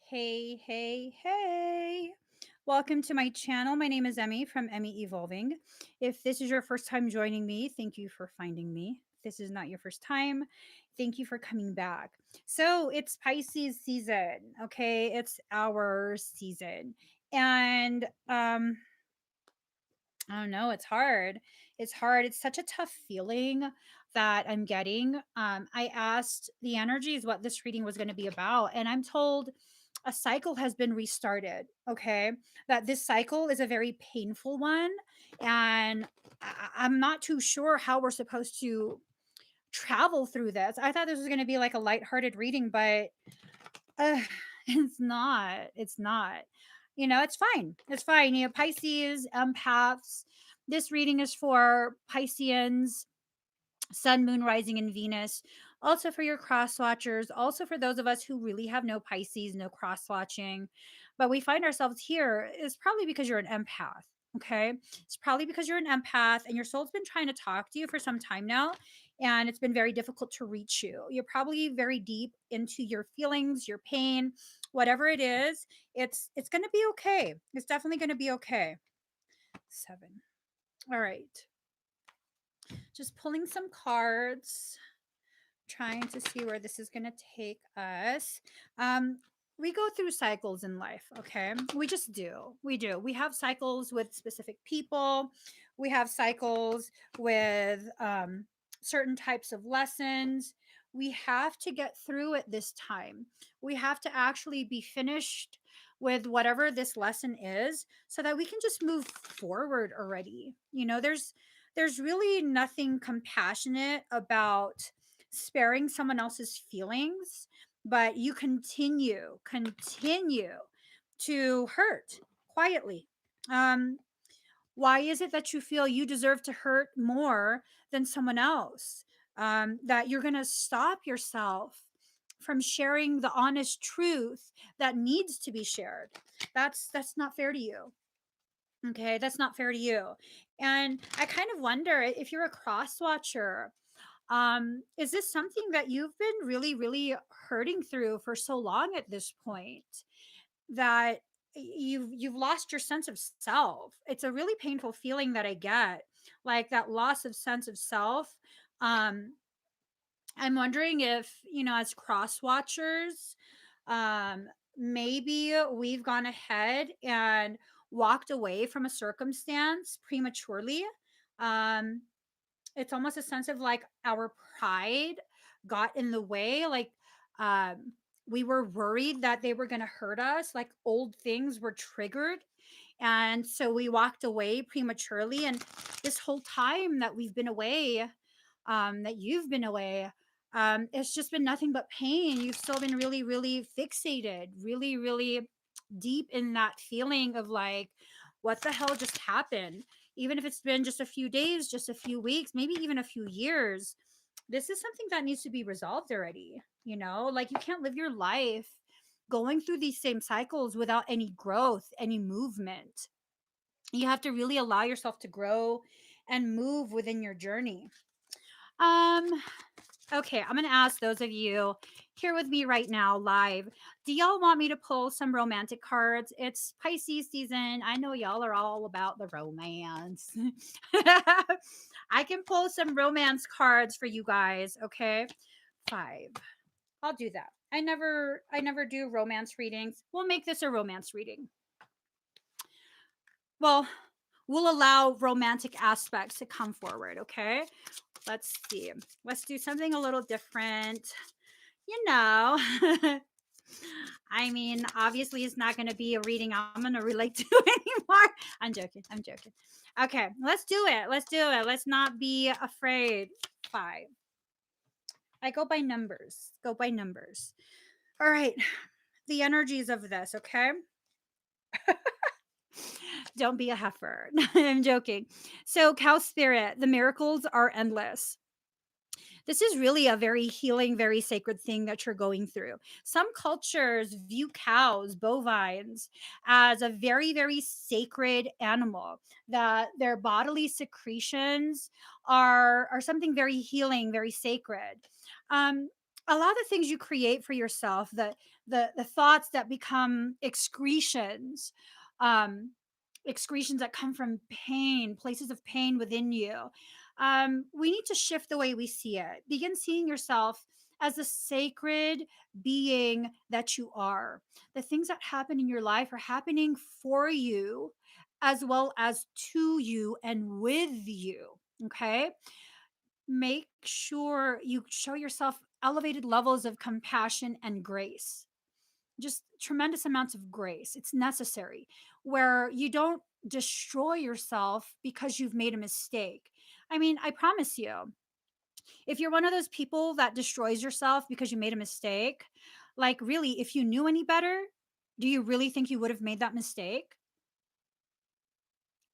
Hey, hey, hey. Welcome to my channel. My name is Emmie from Emmie Evolving. If this is your first time joining me, thank you for finding me. If this is not your first time, thank you for coming back. So it's Pisces season, okay? It's our season. And I don't know, it's hard. It's hard. It's such a tough feeling that I'm getting. I asked the energies what this reading was going to be about, and I'm told a cycle has been restarted. Okay. That this cycle is a very painful one. And I'm not too sure how we're supposed to travel through this. I thought this was going to be like a lighthearted reading, but uh, it's not. It's not. It's fine. It's fine. Pisces, empaths. This reading is for Pisceans, Sun, Moon, Rising, and Venus. Also for your cross watchers. Also for those of us who really have no Pisces, no cross watching. But we find ourselves here is probably because you're an empath. Okay. It's probably because you're an empath and your soul's been trying to talk to you for some time now. And it's been very difficult to reach you. You're probably very deep into your feelings, your pain, whatever it is. It's going to be okay. It's definitely going to be okay. 7. All right. Just pulling some cards, trying to see where this is going to take us. We go through cycles in life, okay? We just do. We do. We have cycles with specific people. We have cycles with certain types of lessons. We have to get through it this time. We have to actually be finished with whatever this lesson is so that we can just move forward already. There's really nothing compassionate about sparing someone else's feelings, but you continue to hurt quietly. Um, why is it that you feel you deserve to hurt more than someone else? That you're going to stop yourself from sharing the honest truth that needs to be shared. That's not fair to you. Okay, that's not fair to you. And I kind of wonder if you're a cross watcher, is this something that you've been really, really hurting through for so long at this point that you've lost your sense of self? It's a really painful feeling that I get, like that loss of sense of self. Um, I'm wondering if, as cross watchers, um, maybe we've gone ahead and walked away from a circumstance prematurely. Um, it's almost a sense of like our pride got in the way. Like, um, we were worried that they were going to hurt us, like old things were triggered. And so we walked away prematurely. And this whole time that we've been away, that you've been away, it's just been nothing but pain. You've still been really, really fixated, really, really deep in that feeling of like, what the hell just happened? Even if it's been just a few days, just a few weeks, maybe even a few years, this is something that needs to be resolved already. Like you can't live your life going through these same cycles without any growth, any movement. You have to really allow yourself to grow and move within your journey. Um, Okay, I'm going to ask those of you here with me right now live. Do y'all want me to pull some romantic cards? It's Pisces season. I know y'all are all about the romance. I can pull some romance cards for you guys, okay? 5. I'll do that. I never do romance readings. We'll make this a romance reading. Well, we'll allow romantic aspects to come forward, okay? Let's see. Let's do something a little different. You know, I mean, obviously, it's not going to be a reading I'm going to relate to anymore. I'm joking. I'm joking. Okay, let's do it. Let's do it. Let's not be afraid. 5. I go by numbers. Go by numbers. All right. The energies of this, okay? Don't be a heifer. I'm joking. So, cow spirit, the miracles are endless. This is really a very healing, very sacred thing that you're going through. Some cultures view cows, bovines, as a very, very sacred animal, that their bodily secretions are something very healing, very sacred. Um, A lot of the things you create for yourself, the thoughts that become excretions, um, excretions that come from pain, places of pain within you. We need to shift the way we see it. Begin seeing yourself as the sacred being that you are. The things that happen in your life are happening for you as well as to you and with you. Okay, make sure you show yourself elevated levels of compassion and grace, just tremendous amounts of grace. It's necessary, where you don't destroy yourself because you've made a mistake. I mean, I promise you, if you're one of those people that destroys yourself because you made a mistake, like, really, if you knew any better, do you really think you would have made that mistake?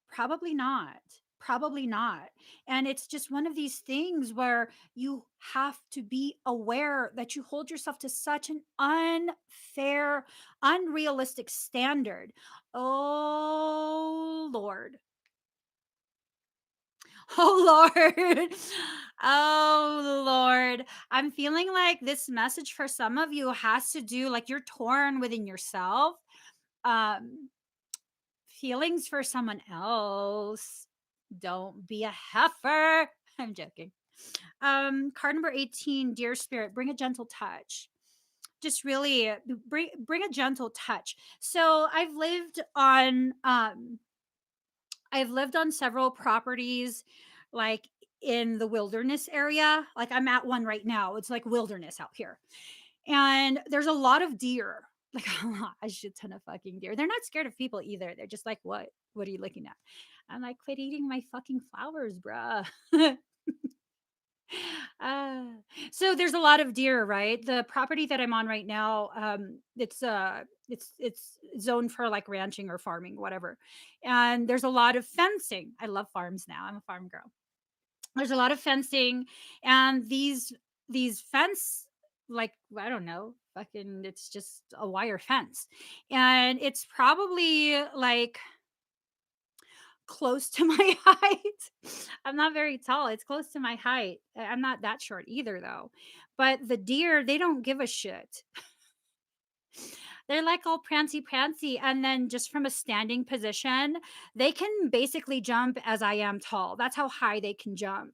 Probably not. Probably not. And it's just one of these things where you have to be aware that you hold yourself to such an unfair, unrealistic standard. Oh, Lord. Oh, Lord. Oh, Lord. I'm feeling like this message for some of you has to do, like, you're torn within yourself. Um, Feelings for someone else. Don't be a heifer. I'm joking. Card number 18, dear spirit, bring a gentle touch. Just really bring a gentle touch. So I've lived on several properties, like, in the wilderness area. Like, I'm at one right now. It's like wilderness out here. And there's a lot of deer. Like, a shit ton of fucking deer. They're not scared of people either. They're just like, what? What are you looking at? I'm like, quit eating my fucking flowers, bruh. uh, so there's a lot of deer, right? The property that I'm on right now, it's zoned for like ranching or farming, whatever. And there's a lot of fencing. I love farms now. I'm a farm girl. There's a lot of fencing, and these fence, like, I don't know, fucking, it's just a wire fence, and it's probably like close to my height. I'm not very tall. It's close to my height. I'm not that short either, though. But the deer, they don't give a shit. They're like all prancy prancy. And then just from a standing position, they can basically jump as I am tall. That's how high they can jump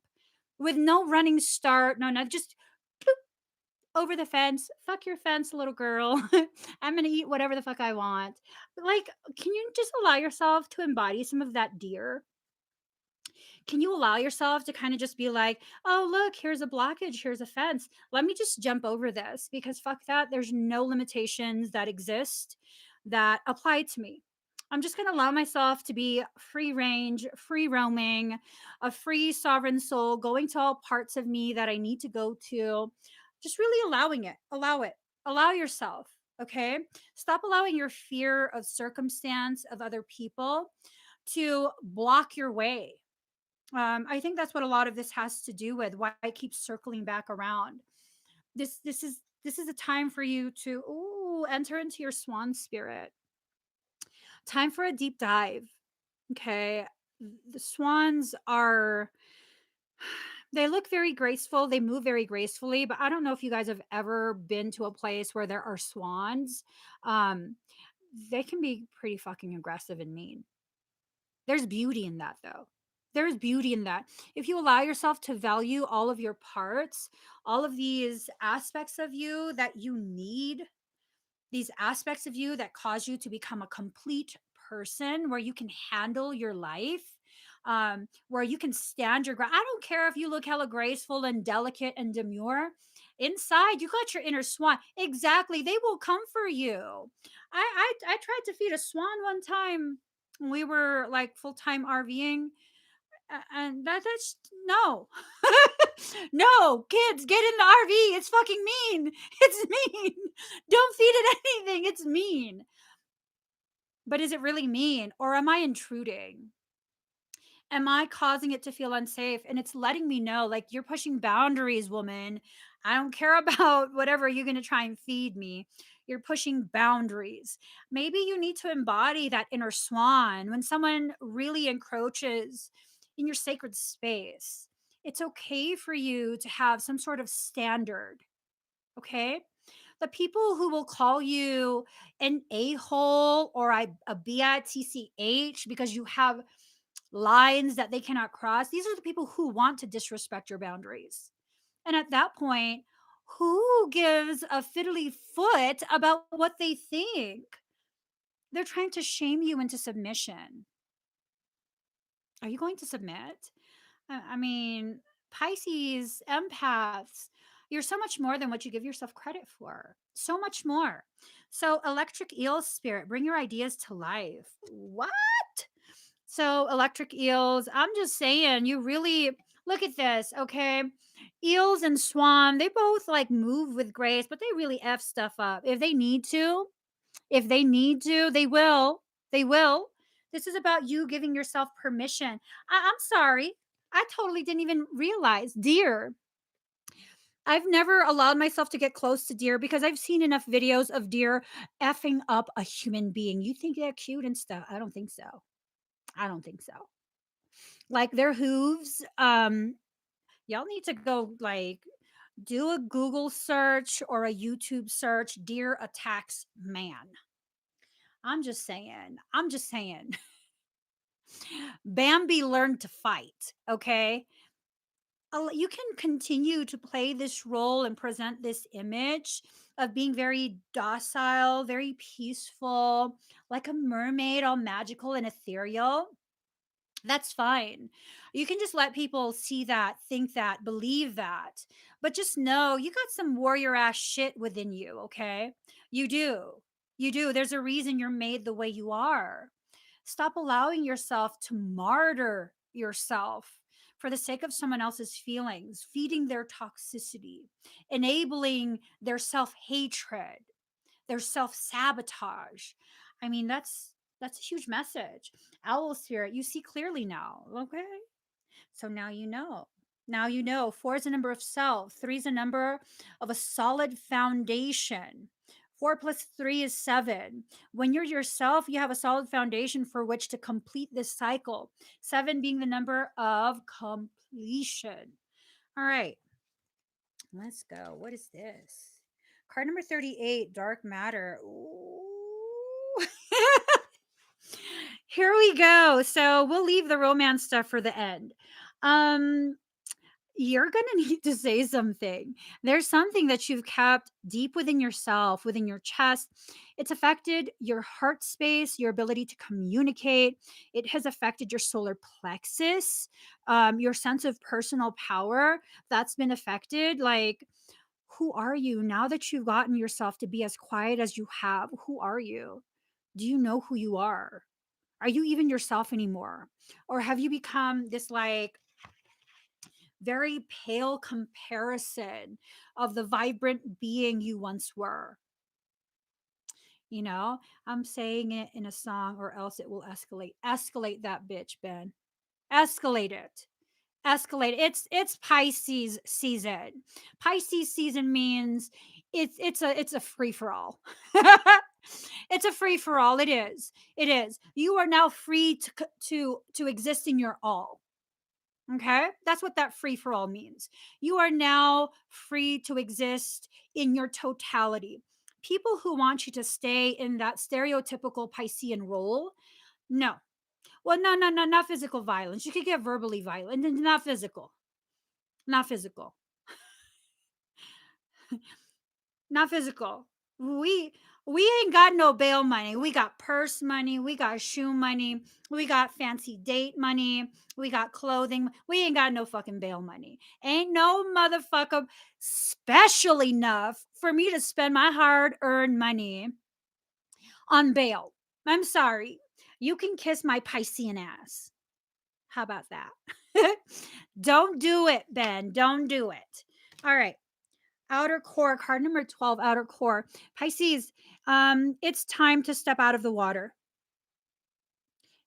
with no running start. No, no, just over the fence. Fuck your fence, little girl. I'm going to eat whatever the fuck I want. Like, can you just allow yourself to embody some of that deer? Can you allow yourself to kind of just be like, oh, look, here's a blockage, here's a fence. Let me just jump over this because fuck that. There's no limitations that exist that apply to me. I'm just going to allow myself to be free range, free roaming, a free sovereign soul, going to all parts of me that I need to go to. Just really allowing it. Allow it. Allow yourself. Okay. Stop allowing your fear of circumstance, of other people, to block your way. I think that's what a lot of this has to do with why I keep circling back around. This is a time for you to, enter into your swan spirit. Time for a deep dive. Okay. The swans are, they look very graceful, they move very gracefully, but I don't know if you guys have ever been to a place where there are swans. Um, they can be pretty fucking aggressive and mean. There's beauty in that, though. There's beauty in that. If you allow yourself to value all of your parts, all of these aspects of you that you need, these aspects of you that cause you to become a complete person where you can handle your life, where you can stand your ground. I don't care if you look hella graceful and delicate and demure. Inside, you got your inner swan. Exactly. They will come for you. I tried to feed a swan one time. We were like full time RVing, and that's no. No, kids, get in the RV. It's fucking mean. It's mean. Don't feed it anything. It's mean. But is it really mean? Or am I intruding? Am I causing it to feel unsafe? And it's letting me know, like, you're pushing boundaries, woman. I don't care about whatever you're going to try and feed me. You're pushing boundaries. Maybe you need to embody that inner swan when someone really encroaches in your sacred space. It's okay for you to have some sort of standard. Okay. The people who will call you an a-hole or a bitch because you have lines that they cannot cross, these are the people who want to disrespect your boundaries. And at that point, who gives a fiddly foot about what they think? They're trying to shame you into submission. Are you going to submit? I mean, Pisces, empaths, you're so much more than what you give yourself credit for. So much more. So, electric eel spirit, bring your ideas to life. What? So, electric eels, I'm just saying, you really look at this, okay? Eels and swan, they both like move with grace, but they really F stuff up. If they need to, they will. They will. This is about you giving yourself permission. I'm sorry. I totally didn't even realize deer. I've never allowed myself to get close to deer because I've seen enough videos of deer effing up a human being. You think they're cute and stuff? I don't think so. I don't think so. Like their hooves, y'all need to go like do a Google search or a YouTube search, deer attacks man. I'm just saying. I'm just saying. Bambi learned to fight, okay? You can continue to play this role and present this image of being very docile, very peaceful, like a mermaid, all magical and ethereal. That's fine. You can just let people see that, think that, believe that. But just know you got some warrior ass shit within you, okay? You do. You do. There's a reason you're made the way you are. Stop allowing yourself to martyr yourself for the sake of someone else's feelings, feeding their toxicity, enabling their self hatred, their self sabotage. I mean, that's a huge message. Owl spirit, you see clearly now. Okay. So now you know. Now you know. Four is a number of self. Three is a number of a solid foundation. Four plus three is seven. When you're yourself, you have a solid foundation for which to complete this cycle. Seven being the number of completion. All right, let's go. What is this? Card number 38, dark matter. Ooh. Here we go. So we'll leave the romance stuff for the end. Um, you're going to need to say something. There's something that you've kept deep within yourself, within your chest. It's affected your heart space, your ability to communicate. It has affected your solar plexus, your sense of personal power. That's been affected. Like, who are you now that you've gotten yourself to be as quiet as you have? Who are you? Do you know who you are? Are you even yourself anymore? Or have you become this like very pale comparison of the vibrant being you once were? You know, I'm saying it in a song or else it will escalate. Escalate that bitch, Ben. Escalate it. Escalate. It's Pisces season. Pisces season means it's a free for all. It's a free for all. It is. It is. You are now free to exist in your all. Okay? That's what that free for all means. You are now free to exist in your totality. People who want you to stay in that stereotypical Piscean role, no. Well, no, no, no, not physical violence. You could get verbally violent, not physical. Not physical. Not physical. We ain't got no bail money. We got purse money. We got shoe money. We got fancy date money. We got clothing. We ain't got no fucking bail money. Ain't no motherfucker special enough for me to spend my hard earned money on bail. I'm sorry. You can kiss my Piscean ass. How about that? Don't do it, Ben. Don't do it. All right. Outer core, card number 12, outer core. Pisces, it's time to step out of the water.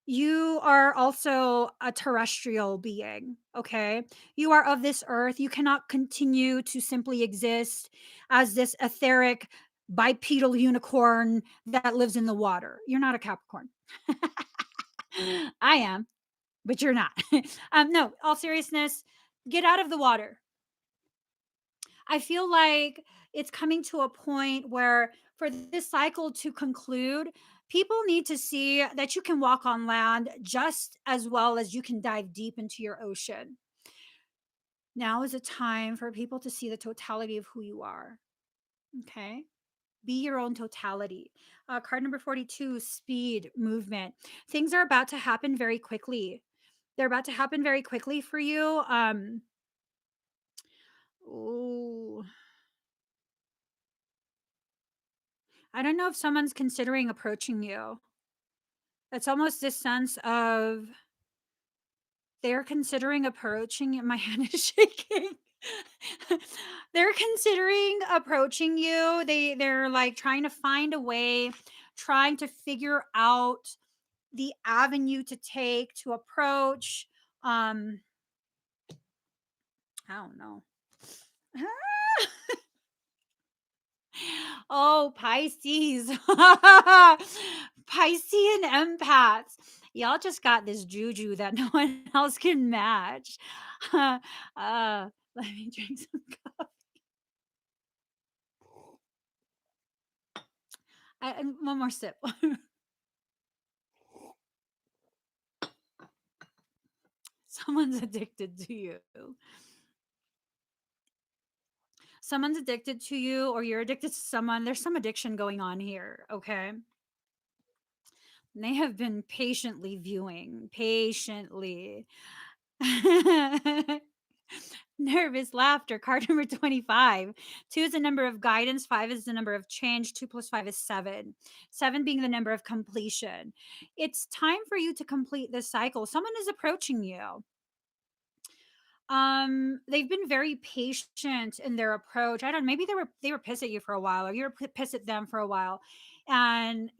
You are also a terrestrial being, okay? You are of this earth. You cannot continue to simply exist as this etheric bipedal unicorn that lives in the water. You're not a Capricorn. I am, but you're not. No, all seriousness, get out of the water. I feel like it's coming to a point where for this cycle to conclude, people need to see that you can walk on land just as well as you can dive deep into your ocean. Now is a time for people to see the totality of who you are. Okay. Be your own totality. Card number 42, speed, movement. Things are about to happen very quickly. They're about to happen very quickly for you. Ooh, I don't know if someone's considering approaching you. It's almost this sense of they're considering approaching. My hand is shaking. They're considering approaching you. They're like trying to find a way, trying to figure out the avenue to take to approach. Um, I don't know. Oh, Pisces. Piscean empaths. Y'all just got this juju that no one else can match. Let me drink some coffee. One more sip. Someone's addicted to you. Someone's addicted to you, or you're addicted to someone. There's some addiction going on here, okay? They have been patiently viewing, patiently. Nervous laughter, card number 25. 2 is the number of guidance, 5 is the number of change, 2 plus 5 is 7. 7 being the number of completion. It's time for you to complete this cycle. Someone is approaching you. They've been very patient in their approach. I don't, maybe they were pissed at you for a while, or you were pissed at them for a while. And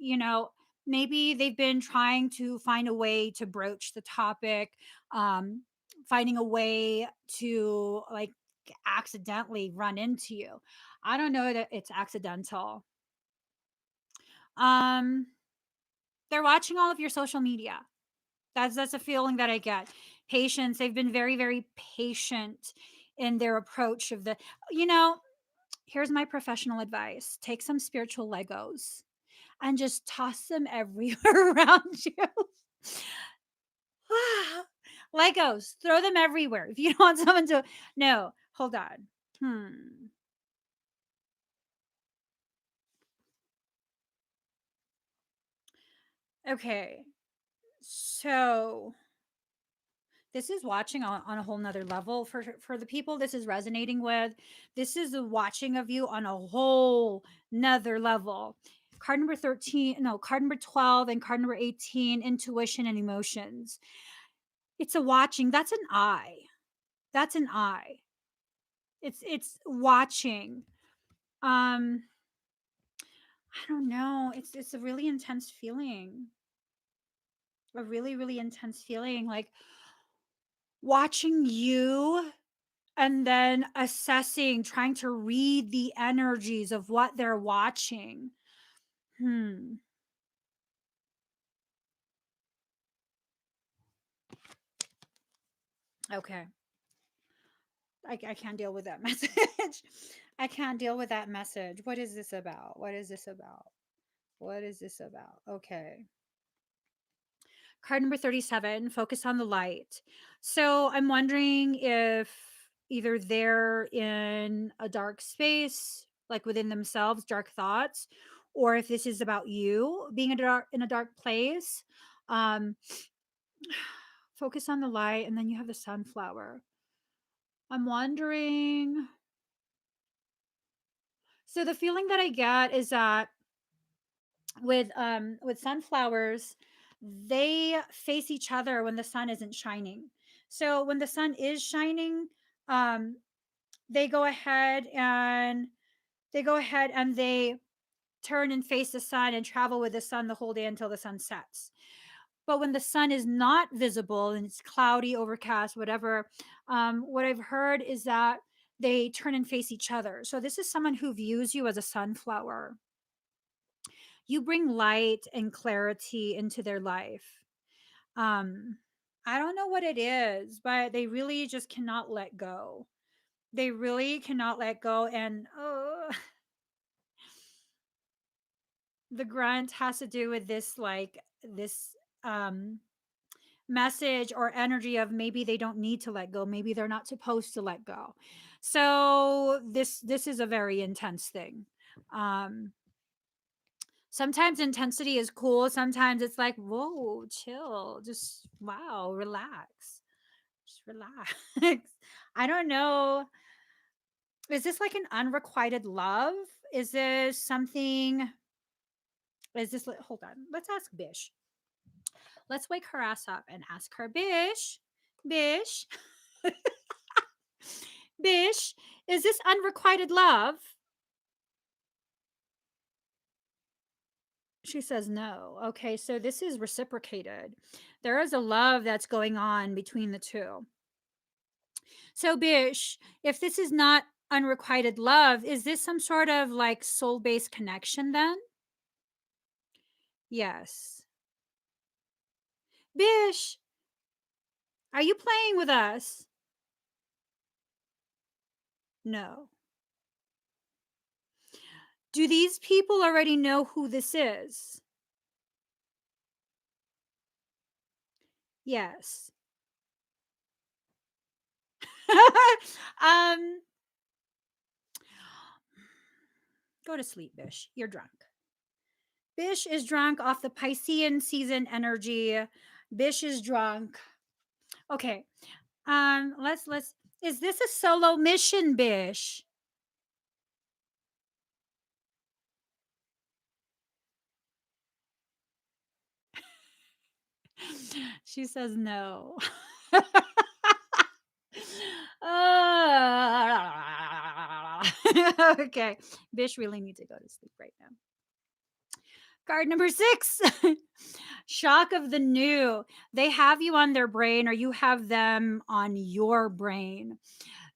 maybe they've been trying to find a way to broach the topic, um finding a way to like accidentally run into you. I don't know that it's accidental. um they're watching all of your social media. That's a feeling that I get. Patience. They've been very, very patient in their approach of the, you know, here's my professional advice. Take some spiritual Legos and just toss them everywhere around you. Legos, throw them everywhere. If you don't want someone to, no, hold on. Hmm. Okay. So this is watching on a whole nother level for the people this is resonating with. This is the watching of you on a whole nother level. Card number 13, no, card number 12 and card number 18, intuition and emotions. It's a watching. That's an eye. That's an eye. It's watching. Um, I don't know. It's a really intense feeling. A really, really intense feeling. Like watching you and then assessing, trying to read the energies of what they're watching. Hmm. Okay. I can't deal with that message. I can't deal with that message. What is this about? What is this about? What is this about? Okay. Card number 37, focus on the light. So I'm wondering if either they're in a dark space, like within themselves, dark thoughts, or if this is about you being in a dark place. Um, focus on the light, and then you have the sunflower. I'm wondering. So the feeling that I get is that with sunflowers, they face each other when the sun isn't shining. So when the sun is shining, um they go ahead and they turn and face the sun and travel with the sun the whole day until the sun sets. But when the sun is not visible and it's cloudy, overcast, whatever, what I've heard is that they turn and face each other. So this is someone who views you as a sunflower. You bring light and clarity into their life. um I don't know what it is, but they really just cannot let go. They really cannot let go. And the grunt has to do with this, like this um message or energy of maybe they don't need to let go, maybe they're not supposed to let go. So this is a very intense thing. um Sometimes intensity is cool, sometimes it's like, whoa, chill, just wow, relax, just relax. I don't know, is this like an unrequited love? Is this something, is this hold on, let's ask Bish. Let's wake her ass up and ask her, Bish, Bish, Bish, is this unrequited love? She says no. Okay, so this is reciprocated. There is a love that's going on between the two. So, Bish, if this is not unrequited love, is this some sort of like soul based connection then? Yes. Bish, are you playing with us? No. Do these people already know who this is? Yes. um, Go to sleep, Bish. You're drunk. Bish is drunk off the Piscean season energy. Bish is drunk. Okay. Let's is this a solo mission, Bish? She says no. Okay. Bish really needs to go to sleep right now. Card number 6. Shock of the new. They have you on their brain, or you have them on your brain.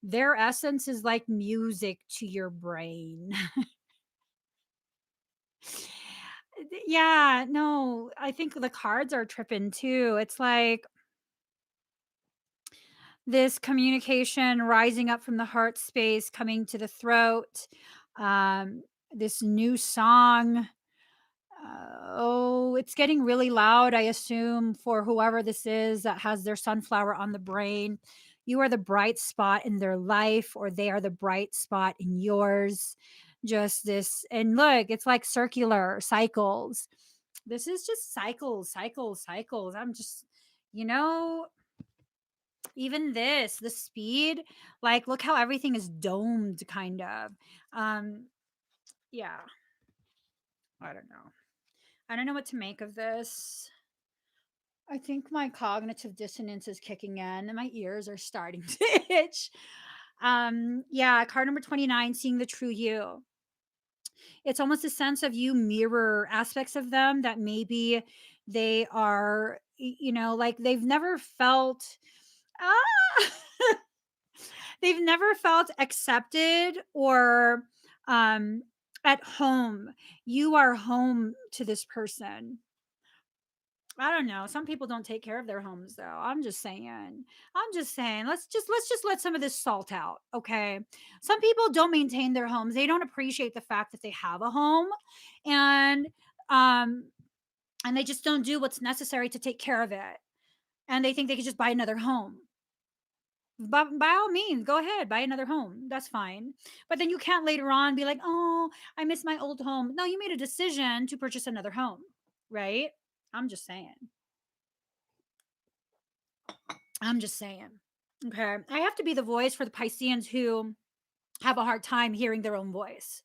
Their essence is like music to your brain. Yeah, no, I think the cards are tripping too. It's like this communication rising up from the heart space, coming to the throat. Um, this new song. Oh, it's getting really loud, I assume, for whoever this is that has their sunflower on the brain. You are the bright spot in their life, or they are the bright spot in yours. Just this, and look, it's like circular cycles. This is just cycles, cycles, cycles. I'm just, you know, even this, the speed, like, look how everything is domed, kind of. Um, yeah, I don't know. I don't know what to make of this. I think my cognitive dissonance is kicking in and my ears are starting to itch. Yeah, card number 29, seeing the true you. It's almost a sense of you mirror aspects of them that maybe they are, like they've never felt ah they've never felt accepted or um at home. You are home to this person. I don't know. Some people don't take care of their homes though. I'm just saying. I'm just saying. Let's just let some of this salt out, okay? Some people don't maintain their homes. They don't appreciate the fact that they have a home, and um and they just don't do what's necessary to take care of it. And they think they could just buy another home. But by all means, go ahead, buy another home. That's fine. But then you can't later on be like, "Oh, I miss my old home." No, you made a decision to purchase another home, right? I'm just saying. I'm just saying. Okay. I have to be the voice for the Pisceans who have a hard time hearing their own voice.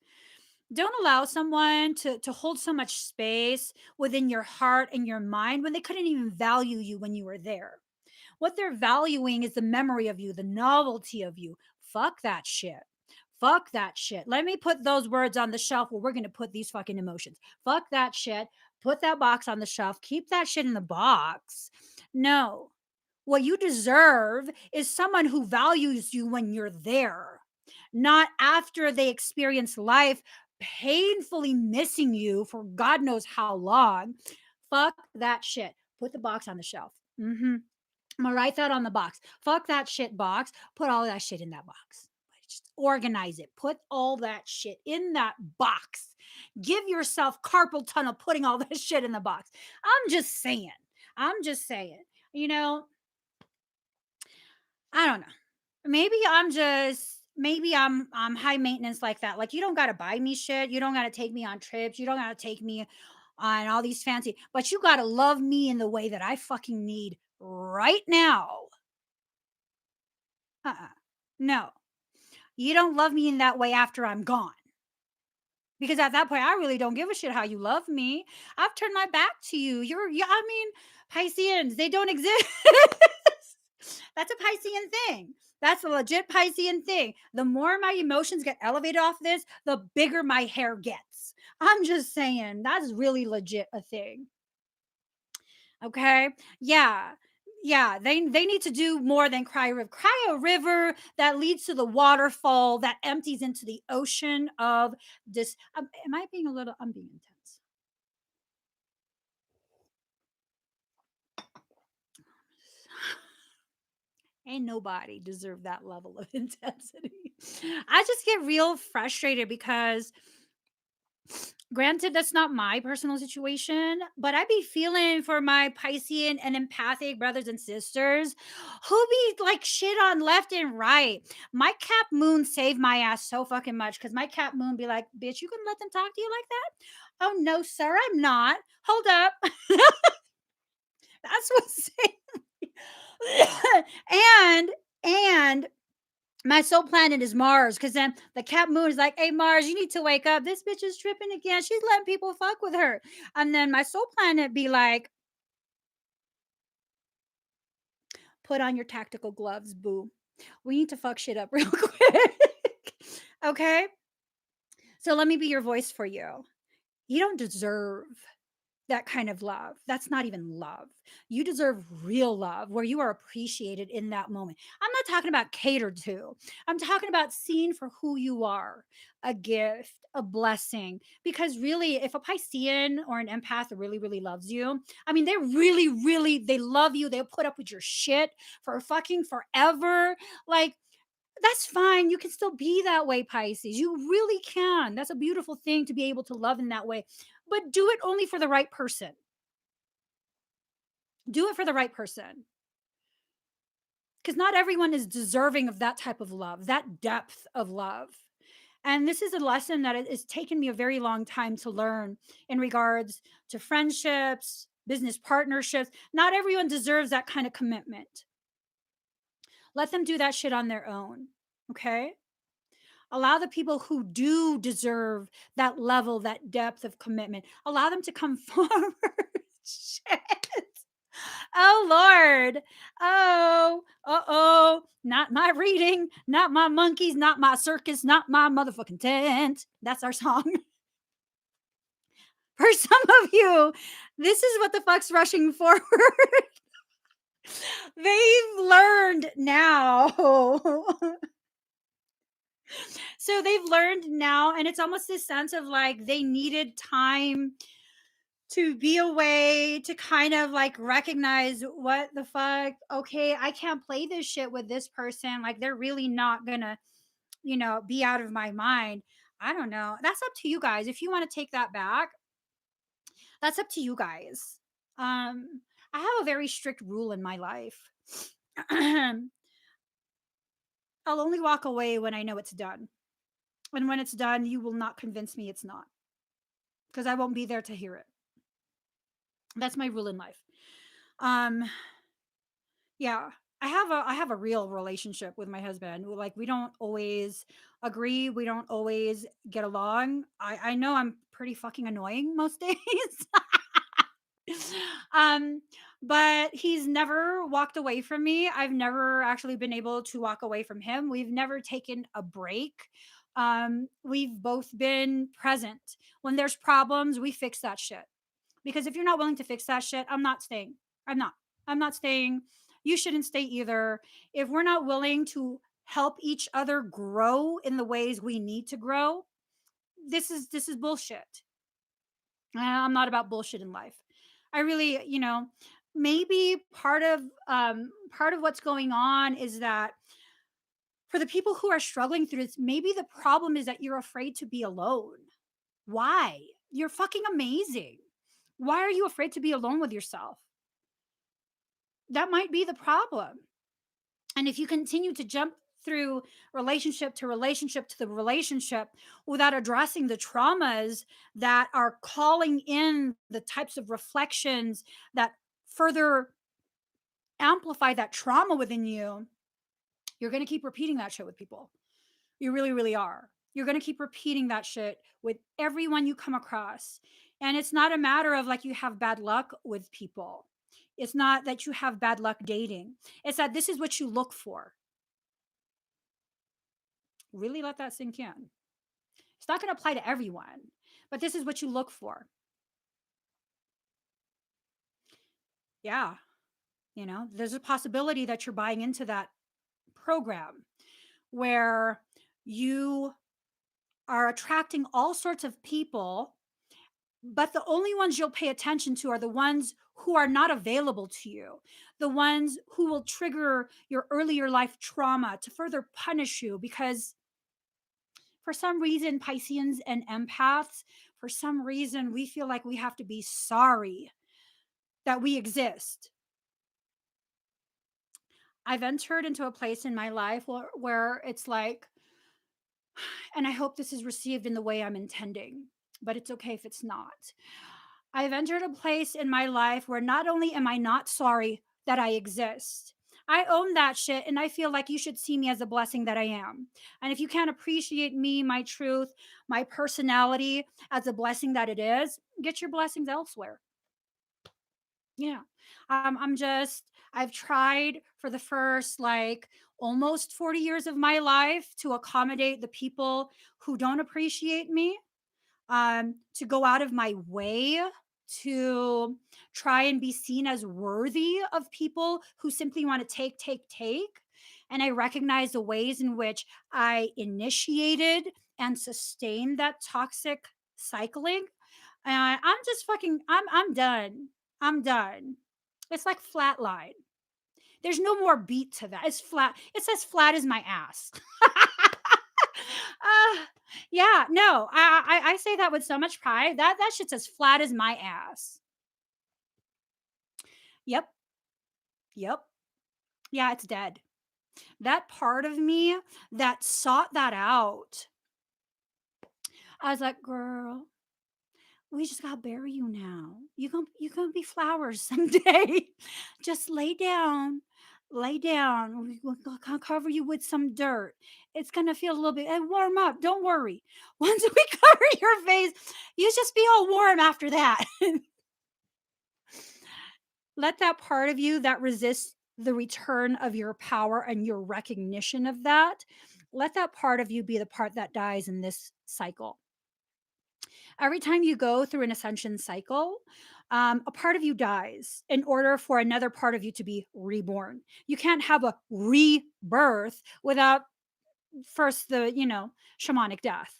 Don't allow someone to hold so much space within your heart and your mind when they couldn't even value you when you were there. What they're valuing is the memory of you, the novelty of you. Fuck that shit. Fuck that shit. Let me put those words on the shelf where we're going to put these fucking emotions. Fuck that shit. Put that box on the shelf. Keep that shit in the box. No. What you deserve is someone who values you when you're there, not after they experience life painfully missing you for God knows how long. Fuck that shit. Put the box on the shelf. I'm gonna write that on the box. Fuck that shit box. Put all that shit in that box. Just organize it. Put all that shit in that box. Give yourself carpal tunnel putting all that shit in the box. I'm just saying. I'm just saying. You know, I don't know. Maybe I'm high maintenance like that. Like you don't gotta buy me shit. You don't gotta take me on trips. You don't gotta take me on all these fancy, but you gotta love me in the way that I fucking need right now. Uh-uh. No. You don't love me in that way after I'm gone. Because at that point, I really don't give a shit how you love me. I've turned my back to you. Yeah, I mean, Pisceans, they don't exist. That's a Piscean thing. That's a legit Piscean thing. The more my emotions get elevated off this, the bigger my hair gets. I'm just saying, that's really legit a thing. Okay. Yeah. Yeah. They need to do more than cry a river. Cry a river that leads to the waterfall that empties into the ocean of this. Am I being a little, I'm being intense. Ain't nobody deserve that level of intensity. I just get real frustrated because granted, that's not my personal situation, but I be feeling for my Piscean and empathic brothers and sisters who be like shit on left and right. My Cap Moon saved my ass so fucking much because my Cap Moon be like, bitch, you gonna let them talk to you like that? Oh no, sir, I'm not. Hold up. That's what's saying. and my soul planet is Mars, because then the Cap Moon is like, hey, Mars, you need to wake up. This bitch is tripping again. She's letting people fuck with her. And then my soul planet be like, put on your tactical gloves, boo. We need to fuck shit up real quick. Okay? So let me be your voice for you. You don't deserve that kind of love. That's not even love. You deserve real love where you are appreciated in that moment. I'm not talking about catered to. I'm talking about seen for who you are, a gift, a blessing. Because really, if a Piscean or an empath really, really loves you, I mean, they really, really, they love you. They'll put up with your shit for fucking forever. Like, that's fine. You can still be that way, Pisces. You really can. That's a beautiful thing to be able to love in that way. But do it only for the right person. Do it for the right person. Because not everyone is deserving of that type of love, that depth of love. And this is a lesson that it has taken me a very long time to learn in regards to friendships, business partnerships. Not everyone deserves that kind of commitment. Let them do that shit on their own. Okay? Allow the people who do deserve that level, that depth of commitment, allow them to come forward. Shit. Oh Lord. Oh, uh-oh. Not my reading, not my monkeys, not my circus, not my motherfucking tent. That's our song. For some of you, this is what the fuck's rushing forward. They've learned now. So they've learned now, and it's almost this sense of like they needed time to be away to kind of like recognize what the fuck. Okay, I can't play this shit with this person. Like they're really not gonna, be out of my mind. I don't know. That's up to you guys. If you want to take that back, that's up to you guys. I have a very strict rule in my life. I'll only walk away when I know it's done. And when it's done, you will not convince me it's not, because I won't be there to hear it. That's my rule in life. Um, yeah, I have a real relationship with my husband. Like we don't always agree, we don't always get along. I know I'm pretty fucking annoying most days. um but he's never walked away from me. I've never actually been able to walk away from him. We've never taken a break. We've both been present. When there's problems, we fix that shit. Because if you're not willing to fix that shit, I'm not staying. I'm not. I'm not staying. You shouldn't stay either. If we're not willing to help each other grow in the ways we need to grow, this is bullshit. I'm not about bullshit in life. I really, maybe part of what's going on is that For the people who are struggling through this, maybe the problem is that you're afraid to be alone. Why? You're fucking amazing. Why are you afraid to be alone with yourself? That might be the problem. And if you continue to jump through relationship to relationship to the relationship without addressing the traumas that are calling in the types of reflections that further amplify that trauma within you, you're going to keep repeating that shit with people. You really, really are. You're going to keep repeating that shit with everyone you come across. And it's not a matter of like you have bad luck with people. It's not that you have bad luck dating. It's that this is what you look for. Really let that sink in. It's not going to apply to everyone, but this is what you look for. Yeah. There's a possibility that you're buying into that program where you are attracting all sorts of people, but the only ones you'll pay attention to are the ones who are not available to you, the ones who will trigger your earlier life trauma to further punish you. Because for some reason, Pisceans and empaths, for some reason, we feel like we have to be sorry that we exist. I've entered into a place in my life where it's like, and I hope this is received in the way I'm intending, but it's okay if it's not. I've entered a place in my life where not only am I not sorry that I exist, I own that shit and I feel like you should see me as a blessing that I am. And if you can't appreciate me, my truth, my personality as a blessing that it is, get your blessings elsewhere. Yeah. I've tried for the first like almost 40 years of my life to accommodate the people who don't appreciate me, to go out of my way to try and be seen as worthy of people who simply want to take, take, take. And I recognize the ways in which I initiated and sustained that toxic cycling. I'm just fucking, I'm done. I'm done. It's like flatline. There's no more beat to that. It's flat. It's as flat as my ass. uh, yeah, no, I say that with so much pride. That shit's as flat as my ass. Yep, yep. Yeah, it's dead. That part of me that sought that out, I was like, girl, we just gotta bury you now. You gonna be flowers someday. Just lay down. Lay down. We're gonna cover you with some dirt. It's gonna feel a little bit warm up. Don't worry. Once we cover your face, you just be all warm after that. Let that part of you that resists the return of your power and your recognition of that, let that part of you be the part that dies in this cycle. Every time you go through an ascension cycle, a part of you dies in order for another part of you to be reborn. You can't have a rebirth without first the, shamanic death.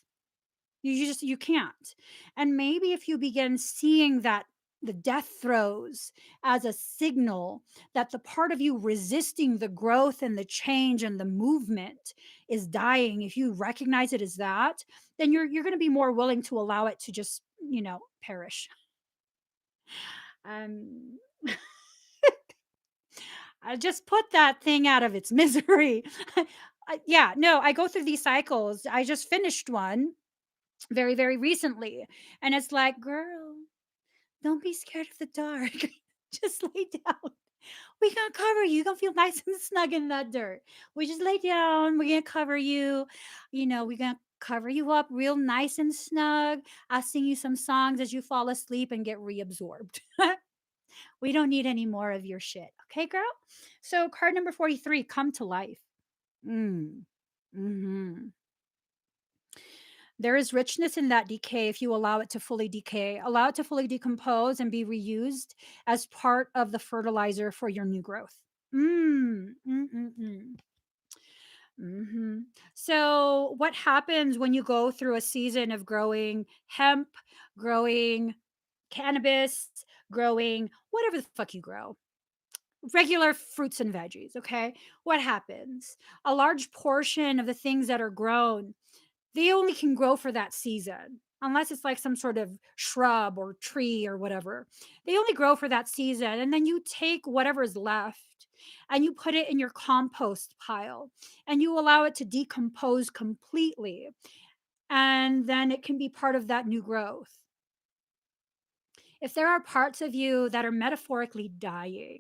You can't. And maybe if you begin seeing that the death throes as a signal that the part of you resisting the growth and the change and the movement is dying, if you recognize it as that, then you're going to be more willing to allow it to just, perish. Um I just put that thing out of its misery. Yeah, no, I go through these cycles. I just finished one very, very recently. And it's like, girl, don't be scared of the dark. Just lay down. We gonna cover you. You're gonna feel nice and snug in that dirt. We just lay down. We're gonna cover you. We're gonna cover you up real nice and snug. I'll sing you some songs as you fall asleep and get reabsorbed. We don't need any more of your shit. Okay, girl? So card number 43, come to life. Mm. Hmm. There is richness in that decay if you allow it to fully decay, allow it to fully decompose and be reused as part of the fertilizer for your new growth. Mm, mm, mm, mm. Hmm. So, what happens when you go through a season of growing hemp, growing cannabis, growing whatever the fuck you grow? regular fruits and veggies, okay? What happens? A large portion of the things that are grown, they only can grow for that season. Unless it's like some sort of shrub or tree or whatever. They only grow for that season. And then you take whatever's left and you put it in your compost pile and you allow it to decompose completely. And then it can be part of that new growth. If there are parts of you that are metaphorically dying,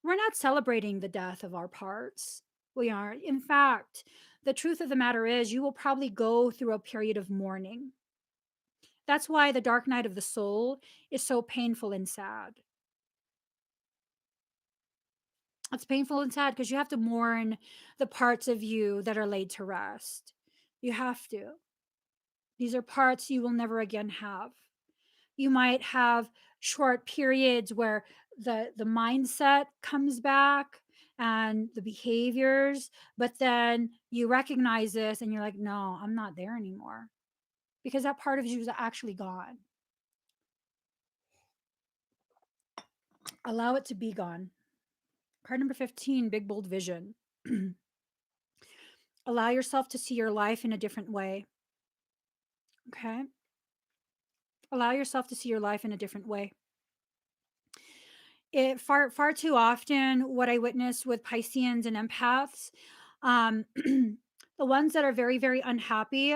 we're not celebrating the death of our parts. We aren't. In fact, the truth of the matter is, you will probably go through a period of mourning. That's why the dark night of the soul is so painful and sad. It's painful and sad because you have to mourn the parts of you that are laid to rest. You have to. These are parts you will never again have. You might have short periods where the mindset comes back and the behaviors, but then you recognize this and you're like, no, I'm not there anymore, because that part of you is actually gone. Allow it to be gone. Card number 15, big bold vision. Allow yourself to see your life in a different way. Okay, allow yourself to see your life in a different way. It far too often, what I witness with Pisceans and empaths, um, the ones that are very unhappy,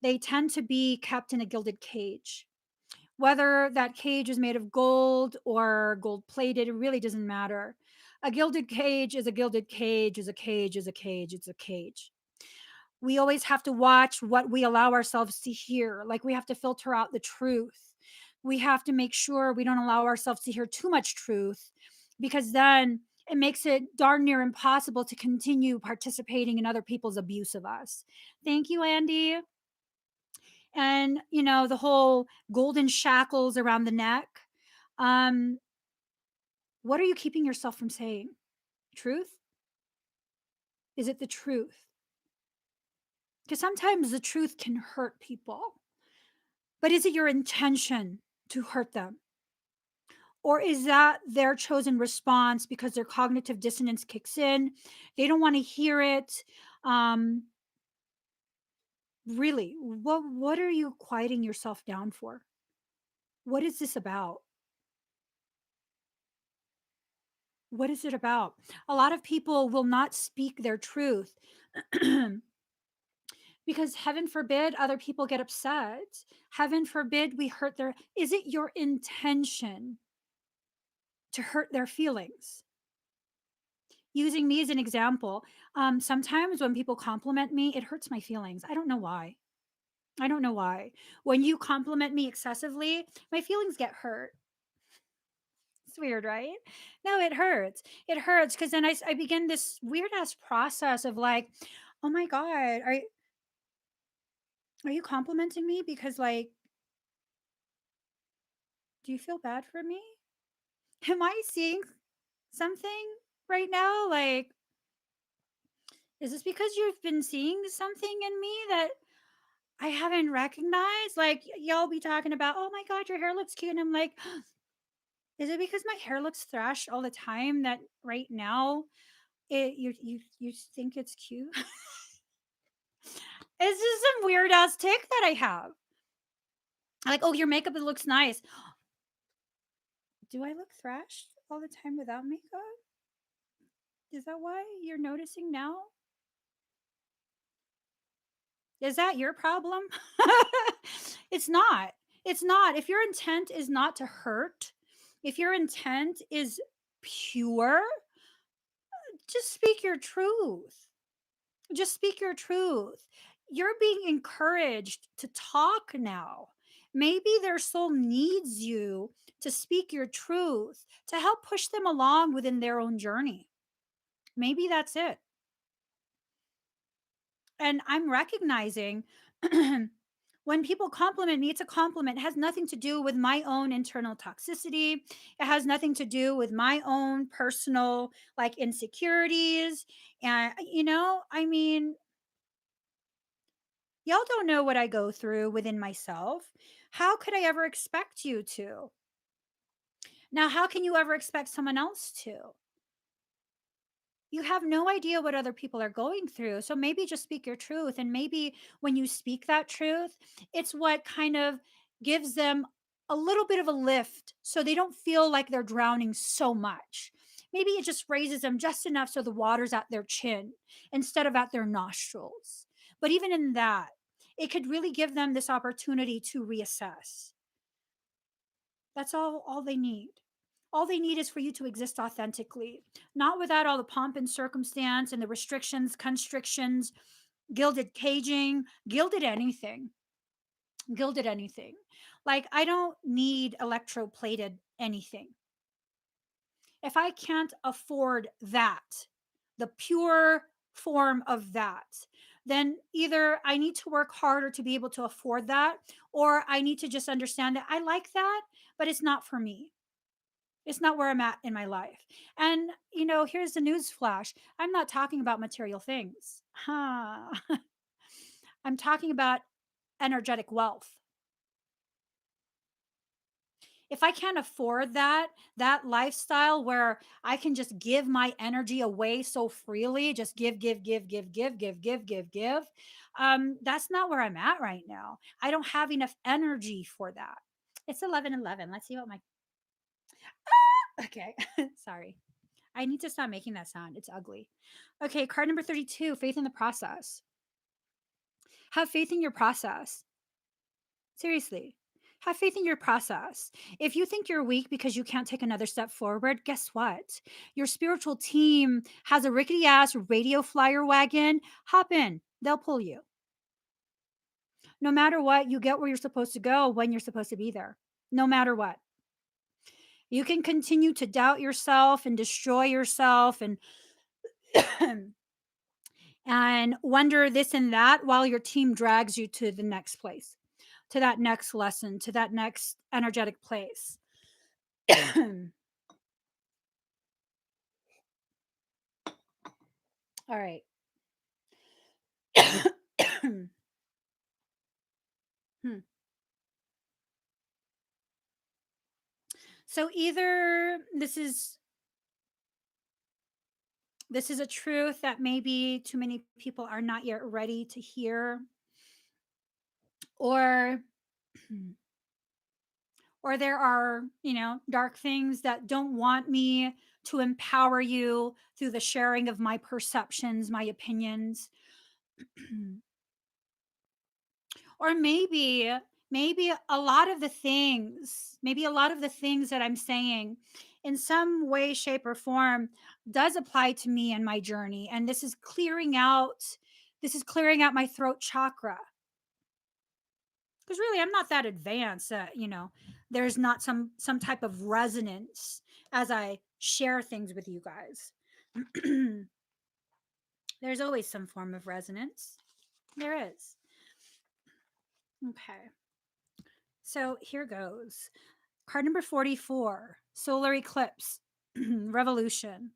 they tend to be kept in a gilded cage. Whether that cage is made of gold or gold plated, it really doesn't matter. A gilded cage is a gilded cage, is a cage, is a cage, it's a cage. We always have to watch what we allow ourselves to hear. Like, we have to filter out the truth. We have to make sure we don't allow ourselves to hear too much truth, because then it makes it darn near impossible to continue participating in other people's abuse of us. Thank you, Andy. And, the whole golden shackles around the neck. Um, what are you keeping yourself from saying? Truth? Is it the truth? Because sometimes the truth can hurt people. But is it your intention to hurt them? Or is that their chosen response because their cognitive dissonance kicks in? They don't want to hear it. Um, really, what are you quieting yourself down for? What is this about? What is it about? A lot of people will not speak their truth because heaven forbid other people get upset. Heaven forbid we hurt their. Is it your intention to hurt their feelings? Using me as an example, sometimes when people compliment me, it hurts my feelings. I don't know why. I don't know why. When you compliment me excessively, my feelings get hurt. It's weird, right? No, it hurts. It hurts because then I begin this weird ass process of like, oh my God, are you complimenting me? Because, like, do you feel bad for me? Am I seeing something right now? Like, is this because you've been seeing something in me that I haven't recognized? Like, y'all be talking about, oh my God, your hair looks cute. And I'm like, is it because my hair looks thrashed all the time that right now you think it's cute? It's just some weird ass tick that I have. Like, oh, your makeup, it looks nice. Do I look thrashed all the time without makeup? Is that why you're noticing now? Is that your problem? It's not. It's not. If your intent is not to hurt, if your intent is pure, just speak your truth. Just speak your truth. You're being encouraged to talk now. Maybe their soul needs you to speak your truth to help push them along within their own journey. Maybe that's it. And I'm recognizing when people compliment me, it's a compliment. It has nothing to do with my own internal toxicity. It has nothing to do with my own personal, like, insecurities. And, I mean, y'all don't know what I go through within myself. How could I ever expect you to? Now, how can you ever expect someone else to? You have no idea what other people are going through. So maybe just speak your truth. And maybe when you speak that truth, it's what kind of gives them a little bit of a lift so they don't feel like they're drowning so much. Maybe it just raises them just enough so the water's at their chin instead of at their nostrils. But even in that, it could really give them this opportunity to reassess. That's all they need. All they need is for you to exist authentically, not without all the pomp and circumstance and the restrictions, constrictions, gilded caging, gilded anything, gilded anything. Like, I don't need electroplated anything. If I can't afford that, the pure form of that, then either I need to work harder to be able to afford that, or I need to just understand that I like that, but it's not for me. It's not where I'm at in my life. And, here's the news flash. I'm not talking about material things. Huh. I'm talking about energetic wealth. If I can't afford that lifestyle where I can just give my energy away so freely, just give, give, give, give, give, give, give, give, give, that's not where I'm at right now. I don't have enough energy for that. It's 11:11. Let's see what my okay. Sorry. I need to stop making that sound. It's ugly. Okay, card number 32, faith in the process. Have faith in your process. Seriously. Have faith in your process. If you think you're weak because you can't take another step forward, guess what? Your spiritual team has a rickety ass radio flyer wagon. Hop in, they'll pull you. No matter what, you get where you're supposed to go when you're supposed to be there. No matter what. You can continue to doubt yourself and destroy yourself and and wonder this and that while your team drags you to the next place, to that next lesson, to that next energetic place. All right. Hmm. So either this is a truth that maybe too many people are not yet ready to hear, or or there are, dark things that don't want me to empower you through the sharing of my perceptions, my opinions. Or maybe a lot of the things that I'm saying in some way, shape, or form does apply to me and my journey. And this is clearing out my throat chakra. Because really I'm not that advanced that, there's not some type of resonance as I share things with you guys. There's always some form of resonance. There is. Okay. So here goes. Card number 44, solar eclipse, revolution.